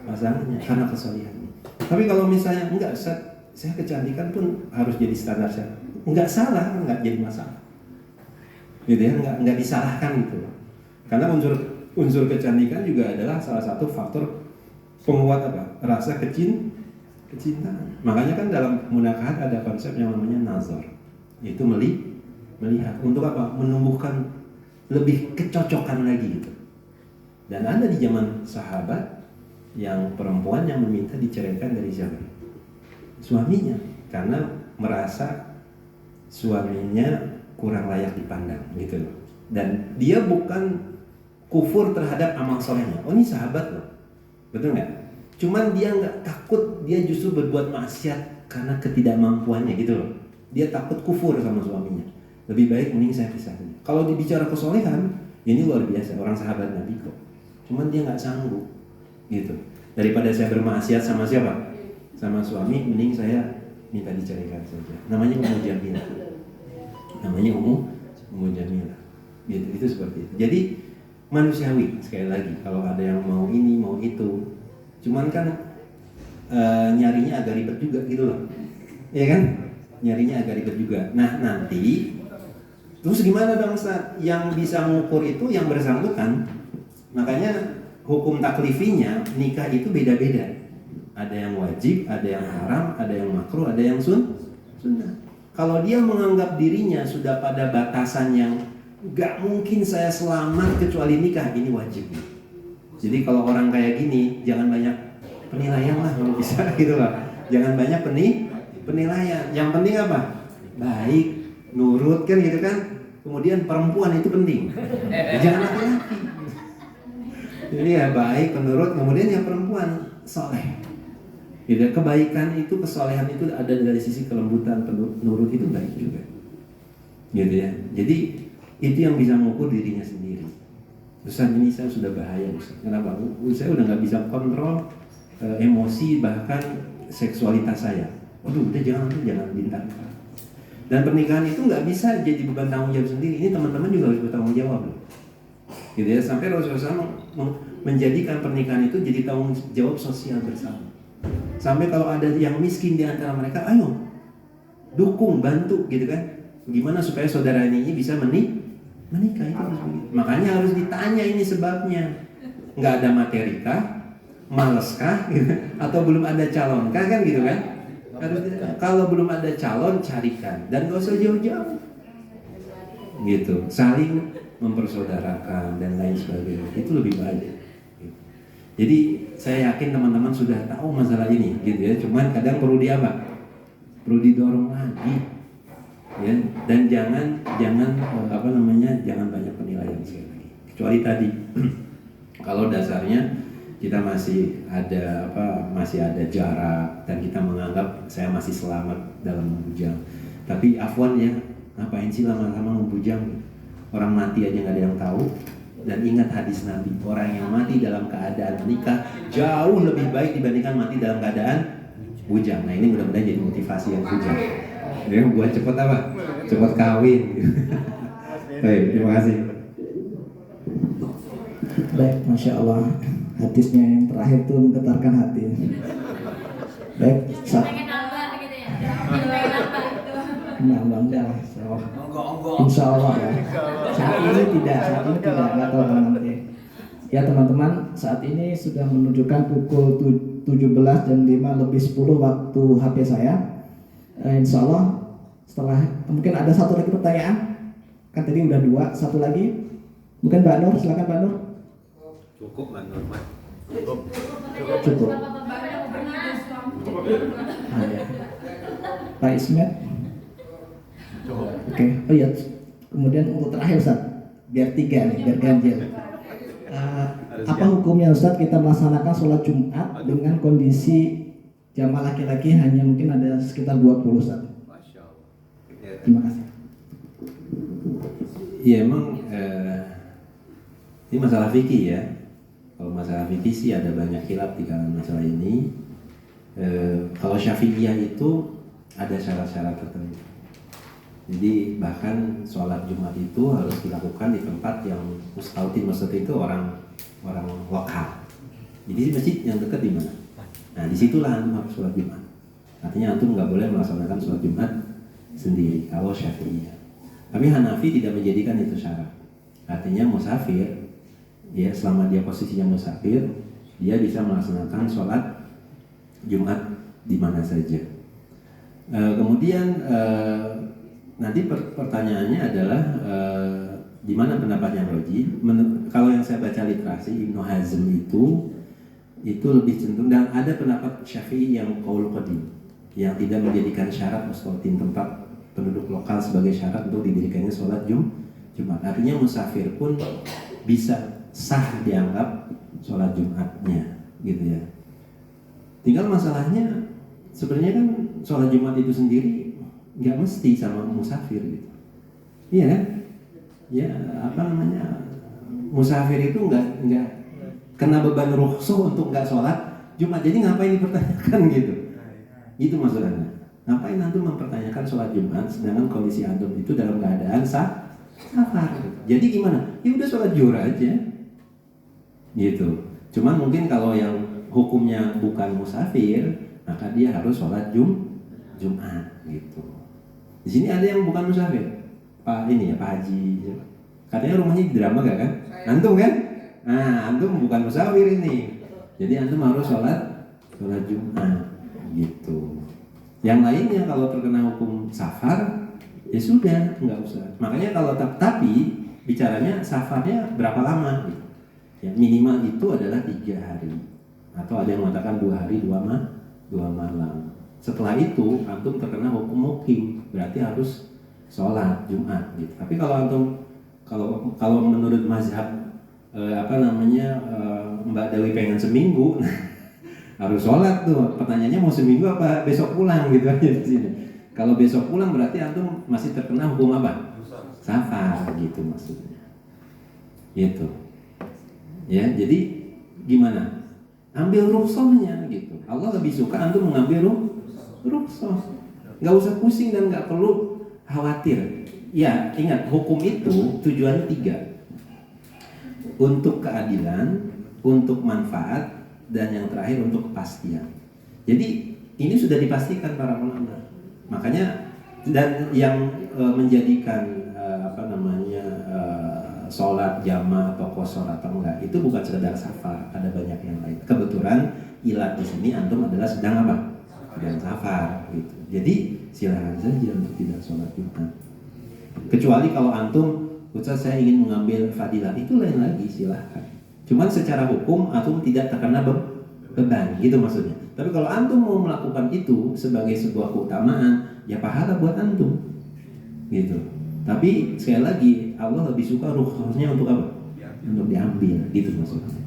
pasangannya karena kesalihannya. Tapi kalau misalnya enggak, saya kecantikan pun harus jadi standar saya. Enggak salah, enggak jadi masalah. Gitu ya, enggak disalahkan gitu. Karena unsur kecantikan juga adalah salah satu faktor penguat apa? Rasa kecintaan. Makanya kan dalam munakahat ada konsep yang namanya nazar. Itu melihat untuk apa? Menumbuhkan lebih kecocokan lagi gitu. Dan ada di zaman sahabat yang perempuan yang meminta diceraikan dari siapa? Suaminya, karena merasa suaminya kurang layak dipandang gitu loh. Dan dia bukan kufur terhadap amal solehnya. Oh ini sahabat loh, betul nggak? Cuman dia nggak takut, dia justru berbuat maksiat karena ketidakmampuannya gitu loh. Dia takut kufur sama suaminya. Lebih baik mending saya pisahin. Kalau dibicara kesolehan, ini luar biasa, orang sahabat Nabi kok. Cuman dia nggak sanggup, gitu. Daripada saya bermaksiat sama siapa? Sama suami, mending saya minta diceraikan saja. Namanya Ummu Jamilah. Namanya Ummu Jamilah. Gitu, itu seperti itu. Jadi manusiawi sekali lagi. Kalau ada yang mau ini, mau itu, cuman kan nyarinya agak ribet juga gitu loh, ya kan? Nyarinya agak ribet juga. Nah nanti terus gimana dong Ustaz? Yang bisa mengukur itu yang bersangkutan. Makanya hukum taklifinya nikah itu beda-beda. Ada yang wajib, ada yang haram, ada yang makruh, ada yang sunnah. Kalau dia menganggap dirinya sudah pada batasan yang gak mungkin saya selamat kecuali nikah, ini wajib. Jadi kalau orang kayak gini jangan banyak penilaian lah kalau bisa gitu lah. Jangan banyak penilaian. Yang penting apa? Baik, nurut kan gitu kan. Kemudian perempuan itu penting. Jangan laki-laki. Jadi ya baik, penurut, kemudian yang perempuan soleh. Gitu. Kebaikan itu, kesolehan itu ada dari sisi kelembutan, penurut itu baik juga. Gitu ya. Jadi Itu yang bisa mengukur dirinya sendiri. Ustaz, ini saya sudah bahaya Ustaz. Kenapa? Saya udah nggak bisa kontrol emosi bahkan seksualitas saya. Waduh, udah jangan bintang. Dan pernikahan itu nggak bisa jadi beban tanggung jawab sendiri. Ini teman-teman juga harus bertanggung jawab loh. Gitu ya, sampai Rasulullah menjadikan pernikahan itu jadi tanggung jawab sosial bersama. Sampai kalau ada yang miskin di antara mereka, ayo dukung, bantu gitu kan. Gimana supaya saudara ini bisa menikah itu harus begitu. Makanya harus ditanya ini sebabnya. Nggak ada materi kah? Males kah? Gitu. Atau belum ada calon kah? Kan gitu kan? Kalau belum ada calon, carikan. Dan gak usah jauh-jauh gitu, saling mempersaudarakan dan lain sebagainya. Itu lebih baik. Jadi saya yakin teman-teman sudah tahu masalah ini gitu ya. Cuman kadang perlu perlu didorong lagi ya. Dan jangan jangan banyak penilaian sekali lagi. Kecuali tadi kalau dasarnya kita masih ada jarak dan kita menganggap saya masih selamat dalam membujang. Tapi afwan ya, ngapain sih lama-lama membujang? Orang mati aja nggak ada yang tahu. Dan ingat hadis Nabi, orang yang mati dalam keadaan menikah jauh lebih baik dibandingkan mati dalam keadaan bujang. Nah ini mudah-mudahan jadi motivasi yang bujang. Ya, buat cepat kawin. Baik, terima kasih.
Baik, Masya Allah. Hadisnya yang terakhir itu menggetarkan hati. Baik,
Pengen nambah gitu ya. Pengen nambah gitu.
Enggak. Insya Allah ya. Saat ini tidak, nggak tahu nanti. Ya teman-teman, saat ini sudah menunjukkan pukul 17 dan 5 lebih 10 waktu HP saya. Insya Allah setelah mungkin ada satu lagi pertanyaan. Kan tadi udah 2, satu lagi. Mungkin Mbak Nur, silakan Mbak Nur.
Cukup Mbak Nur.
Cukup. Ya. Pak Ismet. Oke. Oh iya. Kemudian untuk terakhir Ustaz, biar 3 nih, biar ganjil. Apa hukumnya Ustaz kita melaksanakan sholat Jumat dengan kondisi jamaah laki-laki hanya mungkin ada sekitar 20 Ustaz?
Masya Allah.
Terima kasih.
Iya emang ini masalah fikih ya. Kalau masalah fikih sih ada banyak khilaf di kalangan masalah ini. Kalau Syafi'iyah itu ada syarat-syarat tertentu. Jadi bahkan sholat Jumat itu harus dilakukan di tempat yang mustautin. Maksudnya itu orang lokal. Jadi masjid yang dekat di mana? Nah disitulah antum harus sholat Jumat. Artinya antum nggak boleh melaksanakan sholat Jumat sendiri kalau Syafi'iyah. Tapi Hanafi tidak menjadikan itu syarat. Artinya musafir, ya selama dia posisinya musafir, dia bisa melaksanakan sholat Jumat di mana saja. Kemudian nanti pertanyaannya adalah di mana pendapatnya Roji? Kalau yang saya baca literasi Ibnu Hazm itu lebih cenderung, dan ada pendapat Syafi'i yang qaul qadim yang tidak menjadikan syarat mustautin tempat penduduk lokal sebagai syarat untuk didirikannya sholat Jumat. Artinya musafir pun bisa sah dianggap sholat Jumatnya, gitu ya. Tinggal masalahnya sebenarnya kan sholat Jumat itu sendiri nggak mesti sama musafir gitu. Iya kan? Ya musafir itu nggak kena beban rukhsah untuk nggak sholat Jumat. Jadi ngapain dipertanyakan gitu? Gitu maksudnya. Ngapain antum mempertanyakan sholat Jumat sedangkan kondisi antum itu dalam keadaan safar? Jadi gimana? Ya udah sholat zuhur aja, gitu. Cuman mungkin kalau yang hukumnya bukan musafir, maka dia harus sholat Jumat, gitu. Di sini ada yang bukan musafir, Pak Haji. Katanya rumahnya di Drama gak kan? Antum kan? Nah, antum bukan musafir ini. Jadi antum harus sholat Jumat, gitu. Yang lainnya kalau terkena hukum safar, ya sudah, nggak usah. Makanya kalau tapi bicaranya safarnya berapa lama? Gitu. Ya, minimal itu adalah 3 hari, atau ada yang mengatakan 2 hari 2 malam. Setelah itu antum terkena hukum mukim, berarti harus sholat Jumat. Gitu. Tapi kalau antum kalau menurut mazhab Mbak Dewi pengen seminggu. Harus sholat tuh. Pertanyaannya mau seminggu apa besok pulang gitu aja di sini. Kalau besok pulang berarti antum masih terkena hukum apa? Safar gitu maksudnya. Gitu. Ya, jadi gimana? Ambil rukhsahnya gitu. Allah lebih suka antum mengambil rukhsah. Nggak usah pusing dan nggak perlu khawatir. Ya, ingat hukum itu tujuannya 3. Untuk keadilan, untuk manfaat, dan yang terakhir untuk kepastian. Jadi ini sudah dipastikan para ulama. Makanya dan yang menjadikan sholat jamaah atau qashar atau enggak itu bukan sekedar safar, ada banyak yang lain. Kebetulan ilat di sini antum adalah sedang apa? Sedang safar gitu. Jadi silakan saja untuk tidak sholat Jumat. Kecuali kalau antum, Ustaz saya ingin mengambil fadilah, itu lain lagi, silahkan. Cuman secara hukum antum tidak terkena beban, gitu maksudnya. Tapi kalau antum mau melakukan itu sebagai sebuah keutamaan, ya pahala buat antum, gitu. Tapi sekali lagi Allah lebih suka rukhsahnya untuk apa? Untuk diambil, gitu maksudnya.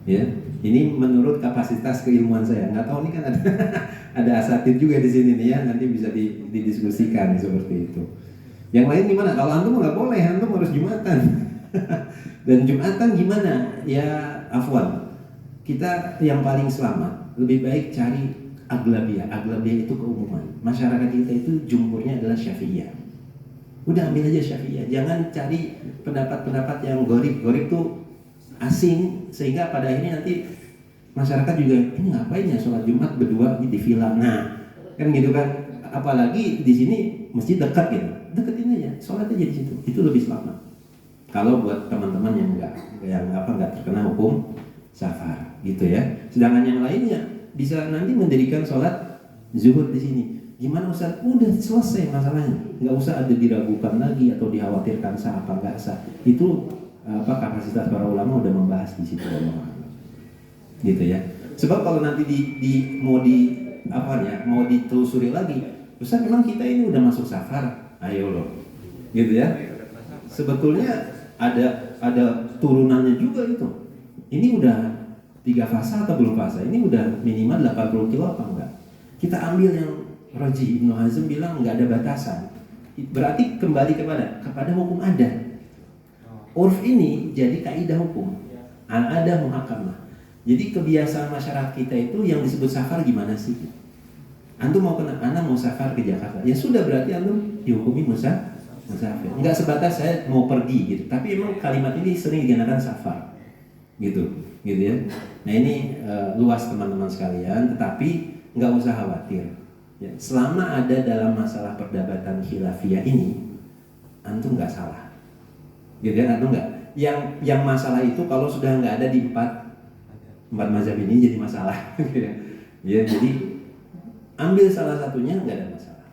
Ya, ini menurut kapasitas keilmuan saya. Nggak tahu ini kan ada asatid juga di sini nih ya, nanti bisa didiskusikan seperti itu. Yang lain gimana? Kalau antum nggak boleh, antum harus Jumatan. Dan Jumatan gimana? Ya afwan. Kita yang paling selamat, lebih baik cari aglabiyah. Aglabiyah itu keumuman. Masyarakat kita itu jumhurnya adalah Syafi'iyah. Udah ambil aja Syafi'iyah. Jangan cari pendapat-pendapat yang gorib tuh asing, sehingga pada akhirnya nanti masyarakat juga ini ngapain ya sholat Jumat berdua di villa. Nah, kan gitu kan. Apalagi di sini masjid dekat gitu. Deketin aja, sholat aja di situ. Itu lebih selamat. Kalau buat teman-teman yang nggak terkena hukum safar, gitu ya. Sedangkan yang lainnya bisa nanti mendirikan sholat zuhur di sini. Gimana Ustaz? Udah selesai masalahnya. Nggak usah ada diragukan lagi atau dikhawatirkan sah apa nggak sah. Itu kapasitas para ulama udah membahas di situ, gitu ya. Sebab kalau nanti mau ditelusuri lagi, Ustaz memang kita ini udah masuk safar. Ayo loh, gitu ya. Sebetulnya ada turunannya juga itu. Ini udah 3 fasa atau belum fasa? Ini udah minimal 80 kilo apa enggak? Kita ambil yang Raji Ibnu Hazm bilang nggak ada batasan. Berarti kembali kepada hukum adat. Urf ini jadi kaidah hukum. Al-adah muhakamah. Jadi kebiasaan masyarakat kita itu yang disebut safar gimana sih? Antum mau anak mau safar ke Jakarta, ya sudah berarti antum dihukumi musafir. Enggak sebatas saya mau pergi gitu, tapi emang kalimat ini sering digunakan safar, gitu ya. Nah ini luas teman-teman sekalian, tetapi nggak usah khawatir. Ya, selama ada dalam masalah perdebatan khilafiyah ini, antum nggak salah, gitu ya. Antum nggak. Yang masalah itu kalau sudah nggak ada di empat mazhab ini jadi masalah, ya. Jadi ambil salah satunya nggak ada masalah.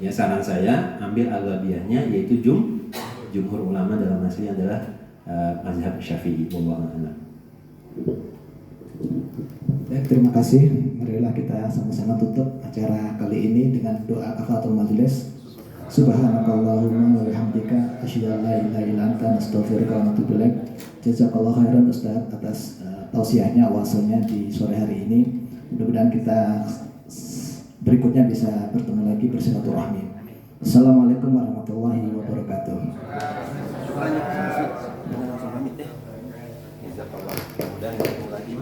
Ya saran saya ambil aglabiyahnya yaitu jumhur ulama dalam masalah adalah mazhab Syafi'i. Wallahu a'lam.
Baik, terima kasih. Marilah kita sama-sama tutup acara kali ini dengan doa kafaratul majelis. Subhanakallahumma wa bihamdika asyhadu an la ilaha illa anta astaghfiruka wa atubu ilaik. Jazakallahu khairan Ustaz atas tausiahnya wasalnya di sore hari ini. Mudah-mudahan kita berikutnya bisa bertemu lagi bersilaturahmi. Assalamualaikum warahmatullahi wabarakatuh.
Mudah-mudahan ketemu lagi.